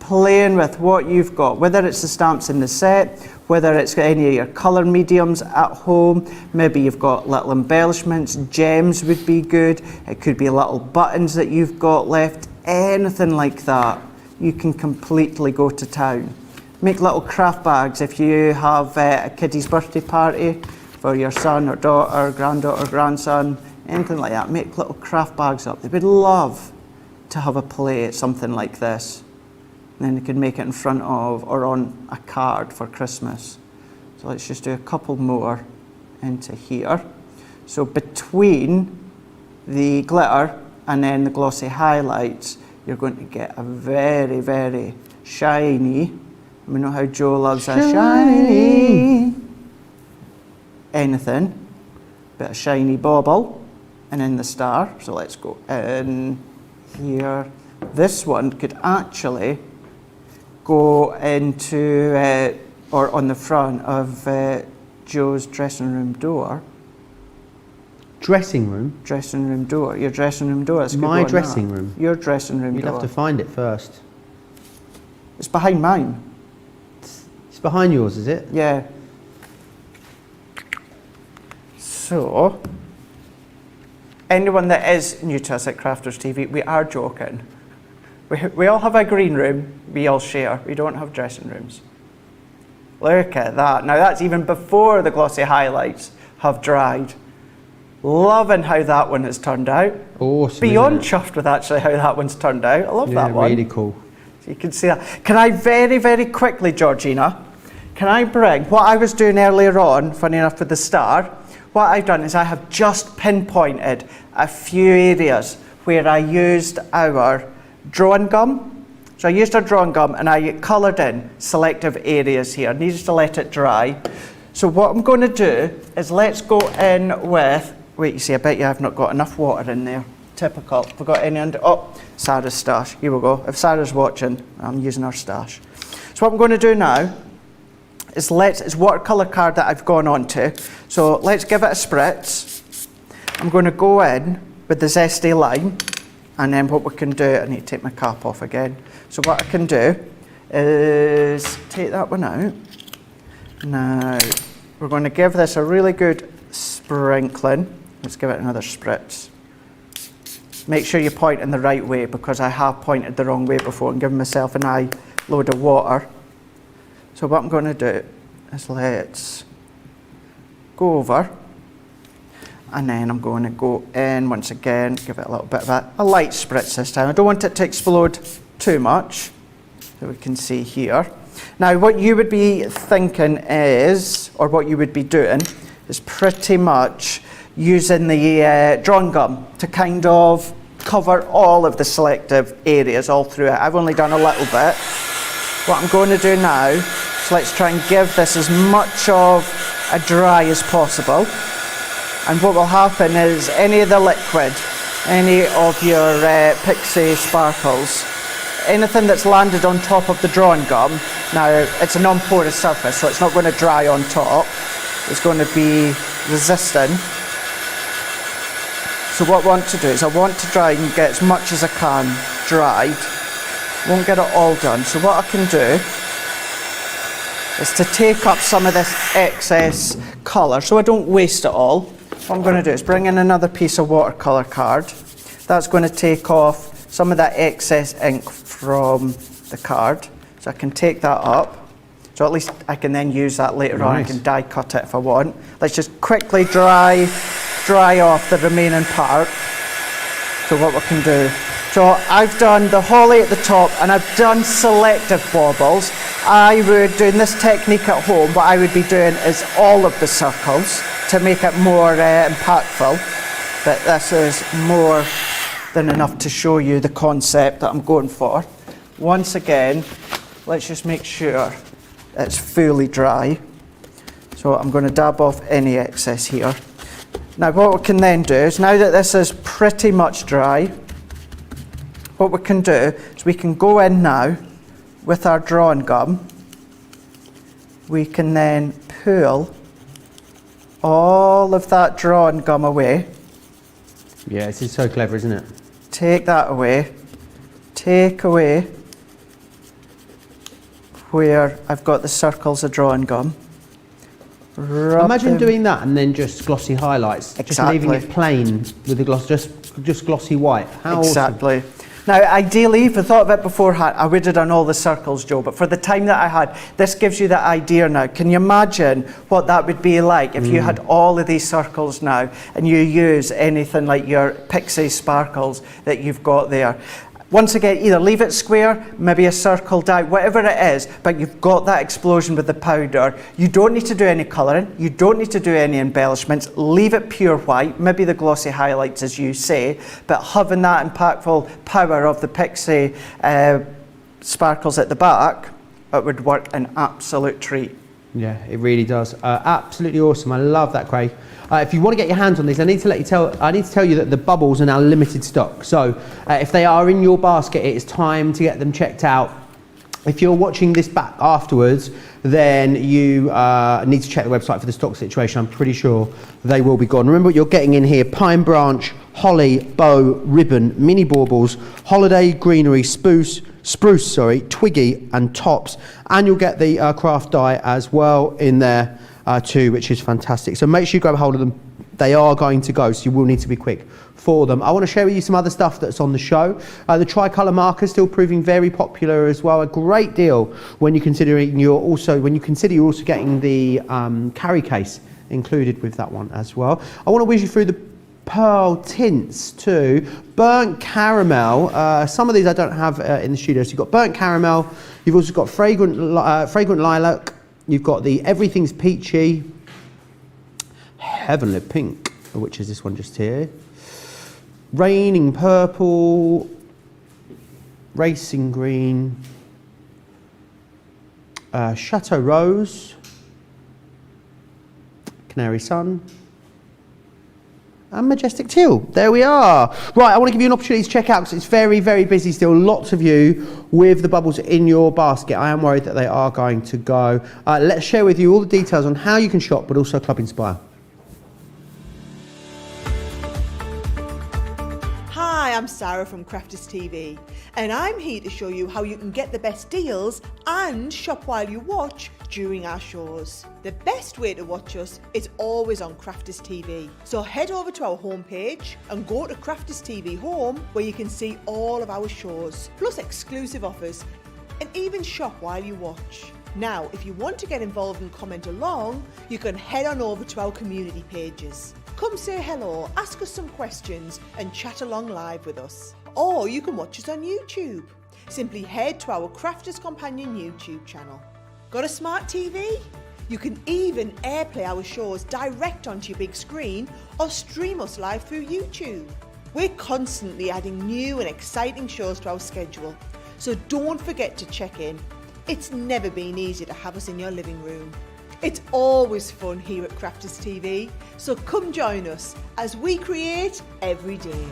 Playing with what you've got, whether it's the stamps in the set, whether it's any of your colour mediums at home, maybe you've got little embellishments, gems would be good, it could be little buttons that you've got left, anything like that, you can completely go to town. Make little craft bags if you have a kiddie's birthday party for your son or daughter, granddaughter, grandson, anything like that, make little craft bags up. They would love to have a play at something like this. And then you can make it in front of or on a card for Christmas. So let's just do a couple more into here. So between the glitter and then the glossy highlights, you're going to get a very, very shiny, we know how Joe loves a shiny anything, but a shiny bauble, and then the star. So let's go in here. This one could actually go into, or on the front of Joe's dressing room door. Dressing room? Dressing room door. Your dressing room door. My dressing room? Your dressing room You'd door. have to find it first. It's behind mine. It's behind yours, is it? Yeah. So, anyone that is new to us at Crafters TV, we are joking. We all have a green room, we all share. We don't have dressing rooms. Look at that. Now that's even before the glossy highlights have dried. Loving how that one has turned out. Awesome. Beyond chuffed with actually how that one's turned out. I love that one. Really cool. So you can see that. Can I very, very quickly, Georgina, can I bring what I was doing earlier on, funny enough with the star, what I've done is I have just pinpointed a few areas where I used our drawing gum. So I used our drawing gum and I coloured in selective areas here. I needed to let it dry. So what I'm going to do is let's go in with, wait, you see, I bet you I've not got enough water in there. Typical. Have I got any under, oh, Sarah's stash. Here we go. If Sarah's watching, I'm using our stash. So what I'm going to do now is it's watercolour card that I've gone on to. So let's give it a spritz. I'm going to go in with the zesty lime. And then what we can do, I need to take my cap off again. So what I can do is take that one out. Now, we're going to give this a really good sprinkling. Let's give it another spritz. Make sure you point in the right way, because I have pointed the wrong way before and given myself an eye load of water. So what I'm going to do is let's go over, and then I'm going to go in once again, give it a little bit of a light spritz this time. I don't want it to explode too much, so we can see here. Now what you would be thinking is, or what you would be doing, is pretty much using the drawing gum to kind of cover all of the selective areas all through it. I've only done a little bit. What I'm going to do now is let's try and give this as much of a dry as possible. And what will happen is any of the liquid, any of your Pixie sparkles, anything that's landed on top of the drawing gum, now it's a non-porous surface, so it's not going to dry on top. It's going to be resistant. So what I want to do is I want to try and get as much as I can dried. Won't get it all done. So what I can do is to take up some of this excess colour so I don't waste it all. What I'm going to do is bring in another piece of watercolour card. That's going to take off some of that excess ink from the card. So I can take that up. So at least I can then use that later on. I can die cut it if I want. Let's just quickly dry off the remaining part. So what we can do. So I've done the holly at the top and I've done selective baubles. I would, doing this technique at home, what I would be doing is all of the circles to make it more impactful. But this is more than enough to show you the concept that I'm going for. Once again, let's just make sure it's fully dry. So I'm going to dab off any excess here. Now what we can then do is, now that this is pretty much dry, what we can do is we can go in now with our drawing gum. We can then pull all of that drawing gum away. Yeah, this is so clever, isn't it? Take that away. Take away where I've got the circles of drawing gum. Imagine doing that and then just glossy highlights. Exactly. Just leaving it plain with the gloss, just glossy white. How exactly. Awesome. Now, ideally, if I thought of it beforehand, I would have done all the circles, Joe, but for the time that I had, this gives you the idea now. Can you imagine what that would be like if you had all of these circles now and you use anything like your Pixie sparkles that you've got there? Once again, either leave it square, maybe a circle die, whatever it is, but you've got that explosion with the powder. You don't need to do any colouring, you don't need to do any embellishments, leave it pure white, maybe the glossy highlights as you say, but having that impactful power of the Pixie sparkles at the back, it would work an absolute treat. Yeah, it really does. Absolutely awesome. I love that, Craig. If you want to get your hands on these, I need to tell you that the bubbles are now limited stock. So if they are in your basket, it is time to get them checked out. If you're watching this back afterwards, then you need to check the website for the stock situation. I'm pretty sure they will be gone. Remember what you're getting in here: pine branch, holly, bow, ribbon, mini baubles, holiday, greenery, spruce, twiggy and tops. And you'll get the craft die as well in there too, which is fantastic. So make sure you grab a hold of them. They are going to go, so you will need to be quick for them. I want to share with you some other stuff that's on the show. The tricolour marker still proving very popular as well. A great deal when you consider you're also getting the carry case included with that one as well. I want to whiz you through the pearl tints too. Burnt caramel. Some of these I don't have in the studio. So you've got burnt caramel. You've also got fragrant lilac. You've got the everything's peachy, heavenly pink, which is this one just here. Raining purple, racing green, chateau rose, canary sun, and majestic teal. There we are. Right, I want to give you an opportunity to check out because it's very, very busy still. Lots of you with the bubbles in your basket. I am worried that they are going to go. Let's share with you all the details on how you can shop, but also Club Inspire. Hi, am Sarah from Crafters TV, and I'm here to show you how you can get the best deals and shop while you watch during our shows. The best way to watch us is always on Crafters TV. So head over to our homepage and go to Crafters TV Home, where you can see all of our shows, plus exclusive offers, and even shop while you watch. Now, if you want to get involved and comment along, you can head on over to our community pages. Come say hello, ask us some questions and chat along live with us. Or you can watch us on YouTube. Simply head to our Crafters Companion YouTube channel. Got a smart TV? You can even airplay our shows direct onto your big screen or stream us live through YouTube. We're constantly adding new and exciting shows to our schedule, so don't forget to check in. It's never been easier to have us in your living room. It's always fun here at Crafters TV, so come join us as we create every day.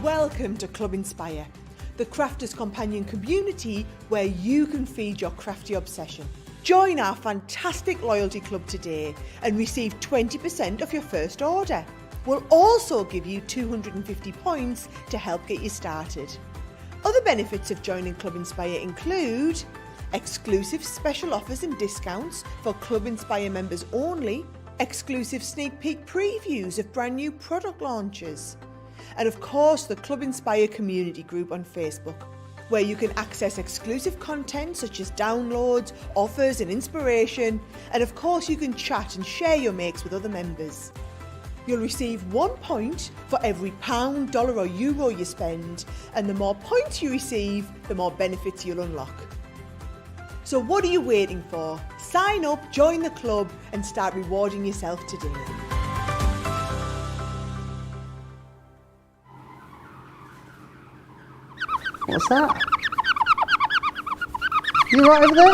Welcome to Club Inspire, the Crafters Companion community where you can feed your crafty obsession. Join our fantastic loyalty club today and receive 20% of your first order. We'll also give you 250 points to help get you started. Other benefits of joining Club Inspire include exclusive special offers and discounts for Club Inspire members only, exclusive sneak peek previews of brand new product launches, and of course the Club Inspire community group on Facebook, where you can access exclusive content such as downloads, offers and inspiration, and of course you can chat and share your makes with other members. You'll receive 1 point for every pound, dollar or euro you spend, and the more points you receive, the more benefits you'll unlock. So what are you waiting for? Sign up, join the club and start rewarding yourself today. What's that? You right over there?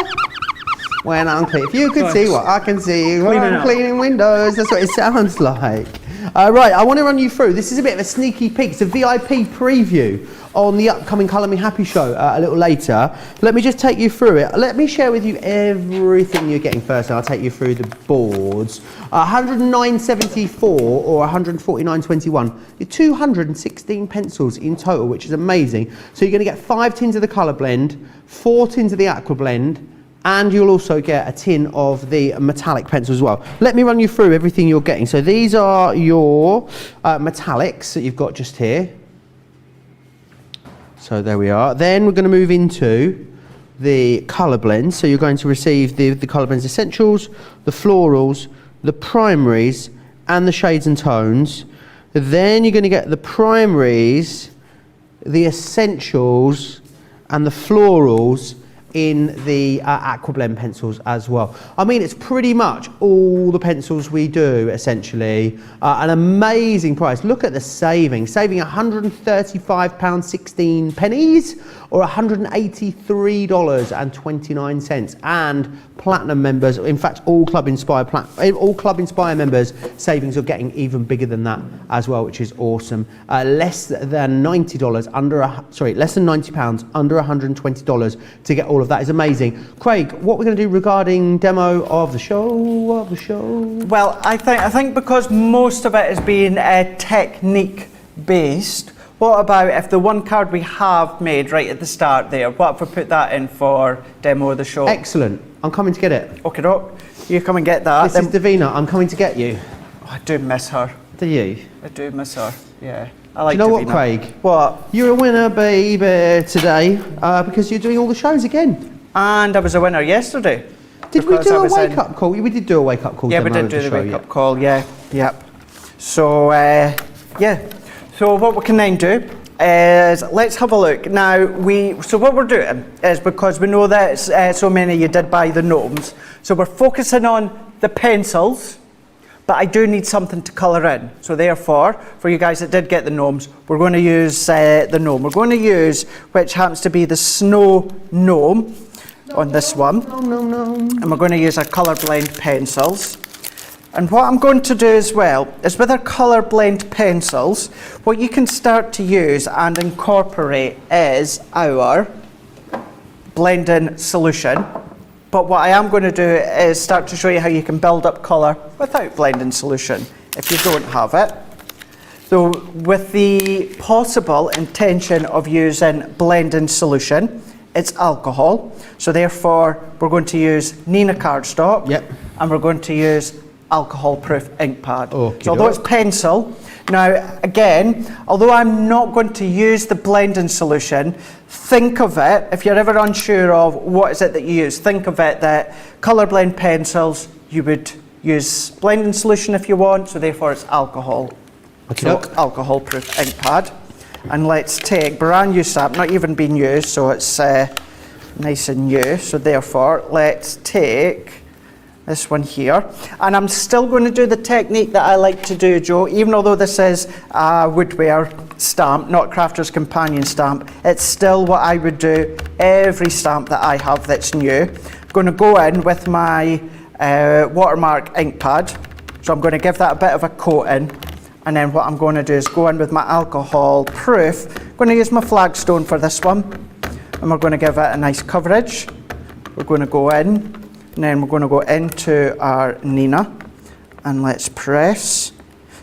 When I'm cleaning, if you could see what I can see when I'm cleaning windows, that's what it sounds like. Right, I want to run you through. This is a bit of a sneaky peek. It's a VIP preview on the upcoming Colour Me Happy show a little later. Let me just take you through it. Let me share with you everything you're getting first, and I'll take you through the boards. 109.74 or 149.21. You're 216 pencils in total, which is amazing. So you're going to get 5 tins of the colour blend, 4 tins of the aqua blend, and you'll also get a tin of the metallic pencil as well. Let me run you through everything you're getting. So these are your metallics that you've got just here. So there we are. Then we're going to move into the colour blends. So you're going to receive the colour blends essentials, the florals, the primaries, and the shades and tones. Then you're going to get the primaries, the essentials, and the florals in the aqua blend pencils as well. I mean, it's pretty much all the pencils we do, essentially. An amazing price. Look at the saving £135.16 or $183.29. And platinum members, in fact, all Club Inspire members, savings are getting even bigger than that as well, which is awesome. Less than £90, less than £90, under $120 to get all of that is amazing. Craig, what we're going to do regarding demo of the show? Well, I think because most of it is being technique based, what about if the one card we have made right at the start there, what if we put that in for demo of the show? Excellent. I'm coming to get it. Okay, doke. You come and get that. This is Davina. I'm coming to get you. Oh, I do miss her. Do you? I do miss her, yeah. I like Do you know Davina. what, Craig? What? You're a winner, baby, today, because you're doing all the shows again. And I was a winner yesterday. Did we do a wake-up call? We did do a wake-up call. Yeah, we did do the wake-up call, yeah. Yep. So, yeah. So what we can then do is, let's have a look. Now, so what we're doing is, because we know that so many of you did buy the gnomes, so we're focusing on the pencils, but I do need something to colour in. So therefore, for you guys that did get the gnomes, we're going to use the gnome. We're going to use, which happens to be the snow gnome on this one. And we're going to use our colour blend pencils. And what I'm going to do as well is with our colour blend pencils, what you can start to use and incorporate is our blending solution. But what I am going to do is start to show you how you can build up colour without blending solution if you don't have it. So with the possible intention of using blending solution, it's alcohol. So therefore, we're going to use Nina cardstock. Yep. And we're going to use alcohol-proof ink pad. Okey So although it's pencil, now again, although I'm not going to use the blending solution, think of it, if you're ever unsure of what is it that you use, think of it that colour blend pencils, you would use blending solution if you want, so therefore it's alcohol. So alcohol-proof ink pad. And let's take brand new stamp, not even been used, so it's nice and new. So therefore, let's take this one here. And I'm still going to do the technique that I like to do, Joe, even although this is a woodware stamp, not Crafter's Companion stamp, it's still what I would do every stamp that I have that's new. I'm going to go in with my watermark ink pad. So I'm going to give that a bit of a coating. And then what I'm going to do is go in with my alcohol proof. I'm going to use my flagstone for this one. And we're going to give it a nice coverage. We're going to go in, and then we're going to go into our Nina. And let's press.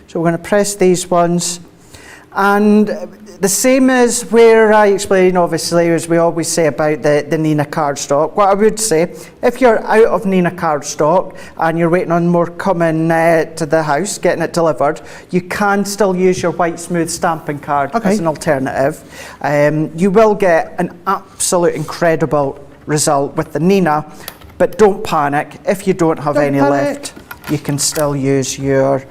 So we're going to press these ones. And the same as where I explain, obviously, as we always say about the Nina cardstock. What I would say, if you're out of Nina cardstock and you're waiting on more coming to the house, getting it delivered, you can still use your white smooth stamping card as an alternative. You will get an absolute incredible result with the Nina, but don't panic. If you don't have any left, you can still use your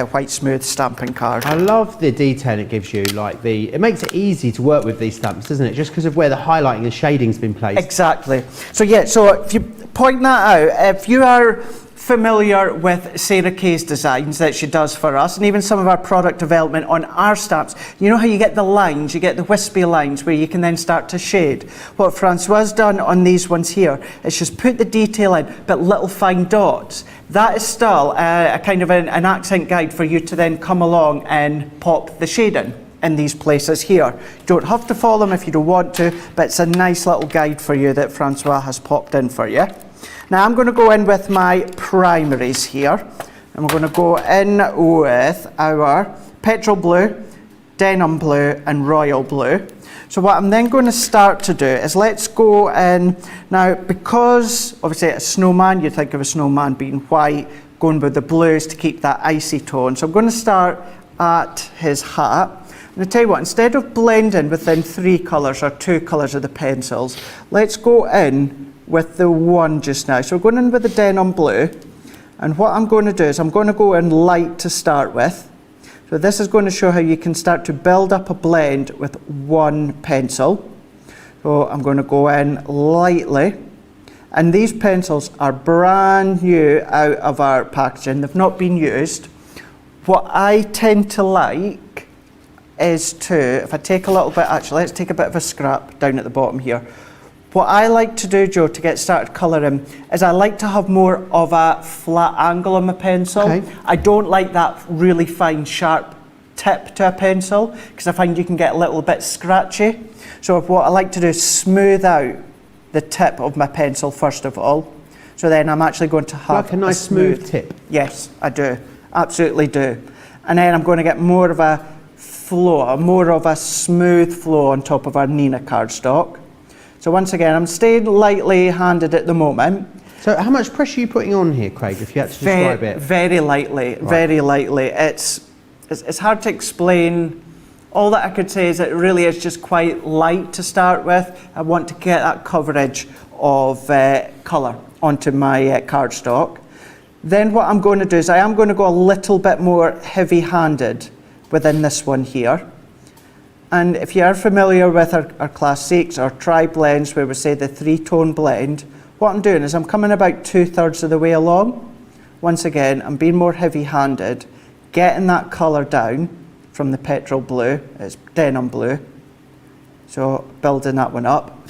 white smooth stamping card. I love the detail it gives you, it makes it easy to work with these stamps, doesn't it? Just because of where the highlighting and shading's been placed. Exactly. So yeah, so if you point that out, if you are familiar with Sarah Kay's designs that she does for us, and even some of our product development on our stamps, you know how you get the lines, you get the wispy lines where you can then start to shade. What Francois done on these ones here is she's put the detail in, but little fine dots. That is still a kind of an accent guide for you to then come along and pop the shading in these places here. You don't have to follow them if you don't want to, but it's a nice little guide for you that Francois has popped in for you. Now I'm going to go in with my primaries here, and we're going to go in with our petrol blue, denim blue and royal blue. So what I'm then going to start to do is let's go in, now because obviously a snowman, you think of a snowman being white, going with the blues to keep that icy tone. So I'm going to start at his hat. And I tell you what, instead of blending within 3 colours or 2 colours of the pencils, let's go in with the one just now. So we're going in with the denim blue, and what I'm going to do is I'm going to go in light to start with. So this is going to show how you can start to build up a blend with one pencil. So I'm going to go in lightly, and these pencils are brand new out of our packaging. They've not been used. What I tend to like is to, if I take a little bit, actually let's take a bit of a scrap down at the bottom here. What I like to do, Joe, to get started colouring is I like to have more of a flat angle on my pencil. I don't like that really fine, sharp tip to a pencil because I find you can get a little bit scratchy. So what I like to do is smooth out the tip of my pencil first of all. So then I'm actually going to have like a nice smooth tip. Yes, I do. Absolutely do. And then I'm going to get more of a flow, more of a smooth flow on top of our Nina cardstock. So once again, I'm staying lightly handed at the moment. So how much pressure are you putting on here, Craig, if you had to describe it? Very lightly, very lightly. It's hard to explain. All that I could say is it really is just quite light to start with. I want to get that coverage of colour onto my cardstock. Then what I'm going to do is I am going to go a little bit more heavy-handed within this one here. And if you are familiar with our classics or tri-blends where we say the 3-tone blend, what I'm doing is I'm coming about 2/3 of the way along. Once again, I'm being more heavy-handed, getting that colour down from the petrol blue, it's denim blue. So building that one up.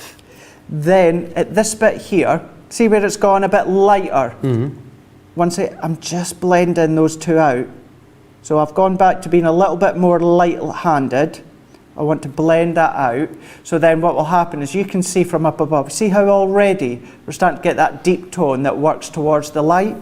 Then at this bit here, see where it's gone a bit lighter? I'm just blending those two out. So I've gone back to being a little bit more light-handed. I want to blend that out. So then what will happen is you can see from up above, see how already we're starting to get that deep tone that works towards the light?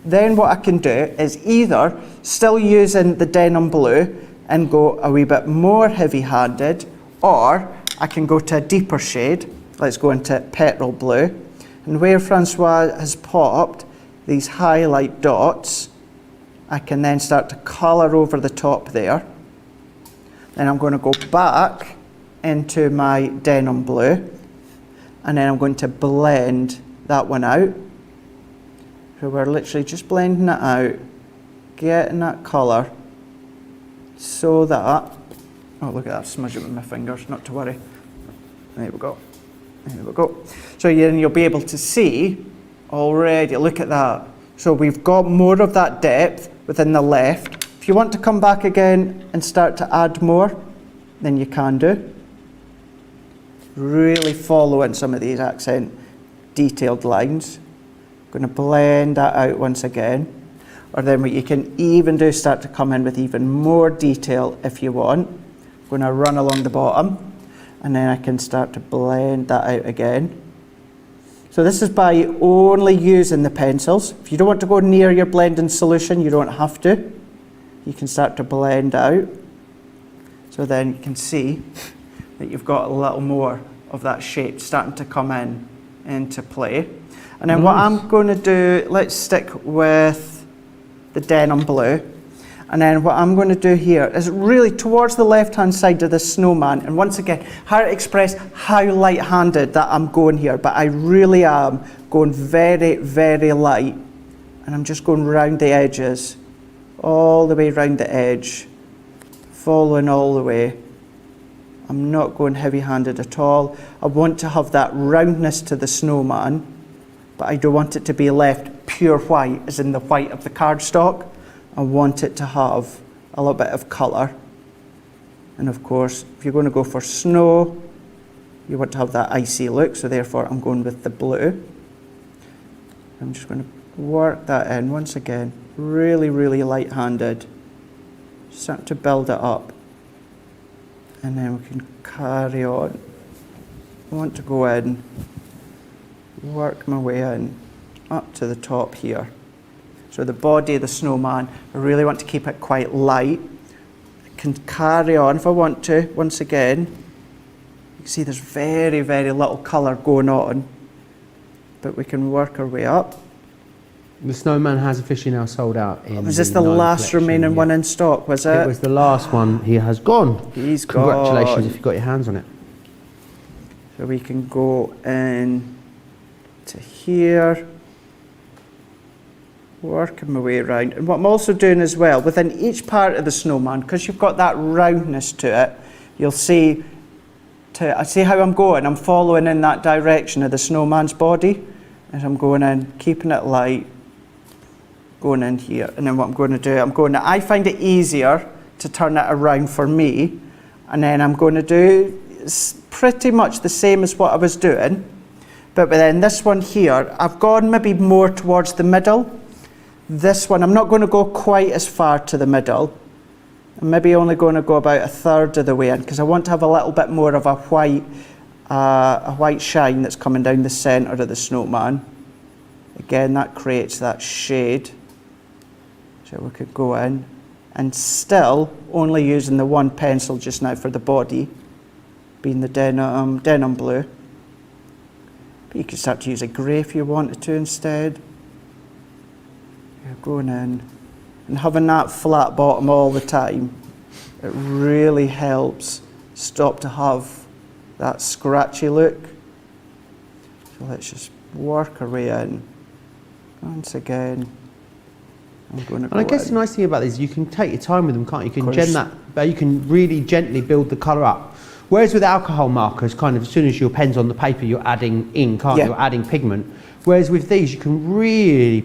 Then what I can do is either still using the denim blue and go a wee bit more heavy-handed, or I can go to a deeper shade. Let's go into petrol blue. And where Francois has popped these highlight dots, I can then start to colour over the top there. Then I'm going to go back into my denim blue, and then I'm going to blend that one out. So we're literally just blending it out, getting that colour, so that, oh look at that, smudge it with my fingers, not to worry. There we go, there we go. So you'll be able to see already, look at that. So we've got more of that depth within the left. If you want to come back again and start to add more, then you can do. Really follow in some of these accent detailed lines. I'm going to blend that out once again. Or then what you can even do is start to come in with even more detail if you want. I'm going to run along the bottom, and then I can start to blend that out again. So this is by only using the pencils. If you don't want to go near your blending solution, you don't have to. You can start to blend out. So then you can see that you've got a little more of that shape starting to come into play. And then what I'm going to do, let's stick with the denim blue. And then what I'm going to do here is really towards the left-hand side of the snowman. And once again, how to express how light-handed that I'm going here. But I really am going very, very light. And I'm just going round the edges, all the way round the edge, following all the way. I'm not going heavy-handed at all. I want to have that roundness to the snowman, but I don't want it to be left pure white, as in the white of the cardstock. I want it to have a little bit of colour. And of course, if you're going to go for snow, you want to have that icy look, so therefore I'm going with the blue. I'm just going to work that in once again, really, really light-handed. Start to build it up. And then we can carry on. I want to go in, work my way in, up to the top here. So the body of the snowman, I really want to keep it quite light. I can carry on if I want to, once again. You can see there's very, very little colour going on, but we can work our way up. The snowman has officially now sold out. Was this the last remaining one in stock, was it? It was the last one. He has gone. He's gone. Congratulations if you got your hands on it. So we can go in to here. Working my way around. And what I'm also doing as well, within each part of the snowman, because you've got that roundness to it, you'll see, I see how I'm going. I'm following in that direction of the snowman's body. As I'm going in, keeping it light, going in here. And then what I'm going to do, I find it easier to turn it around for me. And then I'm going to do pretty much the same as what I was doing. But then this one here, I've gone maybe more towards the middle. This one, I'm not going to go quite as far to the middle. I'm maybe only going to go about a third of the way in, because I want to have a little bit more of a white shine that's coming down the centre of the snowman. Again, that creates that shade. So we could go in, and still only using the one pencil just now for the body, being the denim blue. But you could start to use a grey if you wanted to instead. Going in and having that flat bottom all the time, it really helps stop to have that scratchy look. So let's just work our way in. Once again, I'm going to go And I guess in. the nice thing about this is you can take your time with them, can't you? You can you can really gently build the colour up. Whereas with alcohol markers, kind of as soon as your pen's on the paper, you're adding ink, aren't you? You're adding pigment. Whereas with these, you can really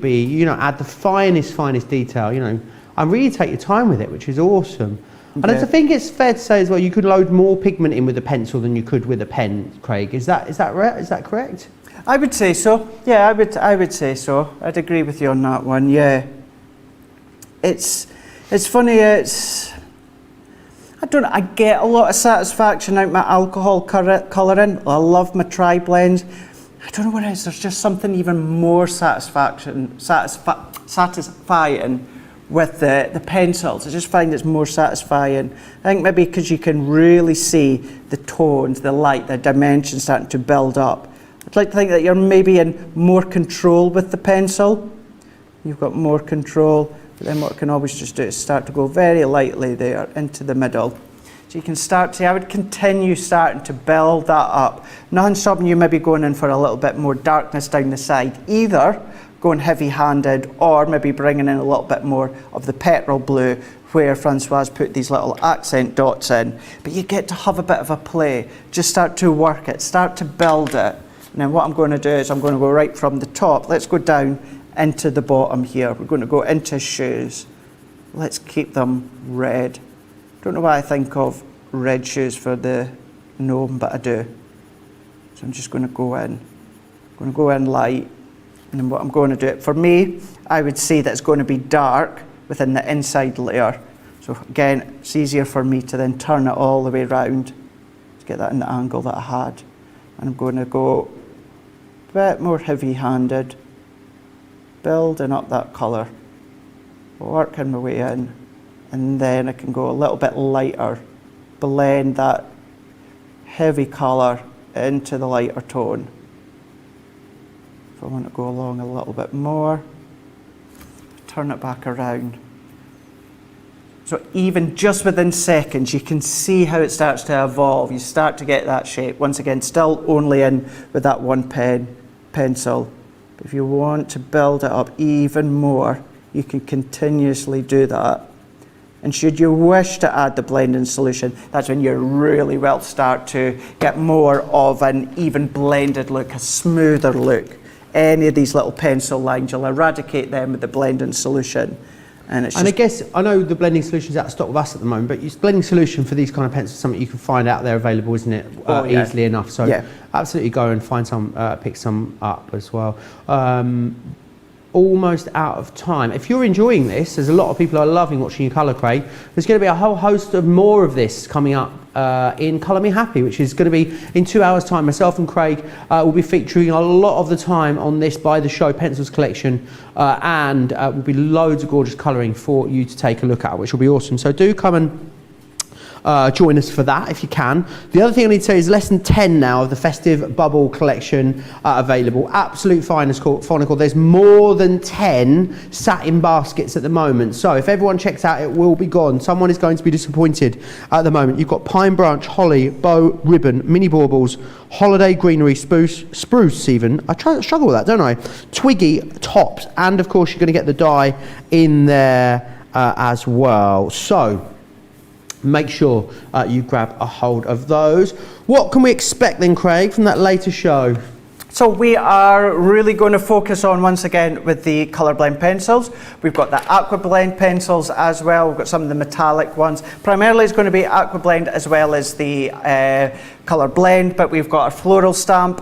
add the finest detail, and really take your time with it, which is awesome. And I think it's fair to say as well, you could load more pigment in with a pencil than you could with a pen, Craig. Is that right? Is that correct? I would say so. Yeah, I would say so. I'd agree with you on that one. Yeah. It's funny. I don't know, I get a lot of satisfaction out of my alcohol colouring. I love my tri-blends. I don't know what it is, there's just something even more satisfying with the pencils. I just find it's more satisfying. I think maybe because you can really see the tones, the light, the dimensions starting to build up. I'd like to think that you're maybe in more control with the pencil. You've got more control. But then what I can always just do is start to go very lightly there into the middle. So you can start to, I would continue starting to build that up. Nothing stopping you maybe going in for a little bit more darkness down the side. Either going heavy-handed or maybe bringing in a little bit more of the petrol blue where Francois put these little accent dots in. But you get to have a bit of a play. Just start to work it, start to build it. And then what I'm going to do is I'm going to go right from the top. Let's go down into the bottom here. We're going to go into shoes. Let's keep them red. Don't know why I think of red shoes for the gnome, but I do. So I'm just going to go in. I'm going to go in light. And then what I'm going to do, for me, I would say that it's going to be dark within the inside layer. So again, it's easier for me to then turn it all the way around to get that in the angle that I had. And I'm going to go a bit more heavy-handed, building up that colour, working my way in, and then I can go a little bit lighter, blend that heavy colour into the lighter tone. If I want to go along a little bit more, turn it back around. So even just within seconds, you can see how it starts to evolve. You start to get that shape. Once again, still only in with that one pencil. But if you want to build it up even more, you can continuously do that. And should you wish to add the blending solution, that's when you really will start to get more of an even blended look, a smoother look. Any of these little pencil lines, you'll eradicate them with the blending solution. And I guess, I know the blending solution's out of stock with us at the moment, but your blending solution for these kind of pencils is something you can find out there available, isn't it? Easily enough. So absolutely go and find some, pick some up as well. Almost out of time. If you're enjoying this, there's a lot of people are loving watching you colour, Craig. There's going to be a whole host of more of this coming up in Colour Me Happy, which is going to be in 2 hours' time. Myself and Craig will be featuring a lot of the time on this By the Show pencils collection, and will be loads of gorgeous colouring for you to take a look at, which will be awesome. So do come and join us for that if you can. The other thing I need to say is lesson 10 now of the Festive Bubble collection available. Absolute finest Fonical. There's more than 10 sat in baskets at the moment. So if everyone checks out, it will be gone. Someone is going to be disappointed at the moment. You've got pine branch, holly, bow, ribbon, mini baubles, holiday greenery, spruce even. I struggle with that, don't I? Twiggy, tops, and of course you're going to get the die in there as well. So make sure you grab a hold of those. What can we expect then, Craig, from that later show? So we are really going to focus on, once again, with the colour blend pencils. We've got the aqua blend pencils as well. We've got some of the metallic ones. Primarily it's going to be aqua blend as well as the colour blend, but we've got our floral stamp,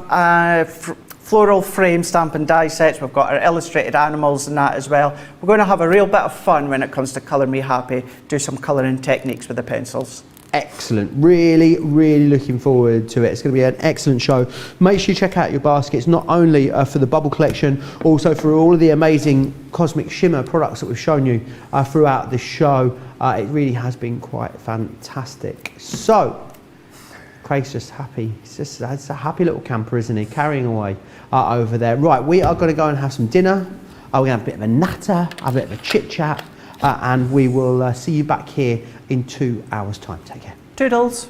floral frame stamp and die sets. We've got our illustrated animals and that as well. We're going to have a real bit of fun when it comes to Colour Me Happy, do some colouring techniques with the pencils. Excellent. Really, really looking forward to it. It's going to be an excellent show. Make sure you check out your baskets, not only for the bubble collection, also for all of the amazing cosmic shimmer products that we've shown you throughout the show. It really has been quite fantastic. So, Craig's just happy. It's a happy little camper, isn't he? Carrying away over there. Right, we are going to go and have some dinner. We're going to have a bit of a natter, a bit of a chit chat, and we will see you back here in 2 hours' time. Take care. Toodles.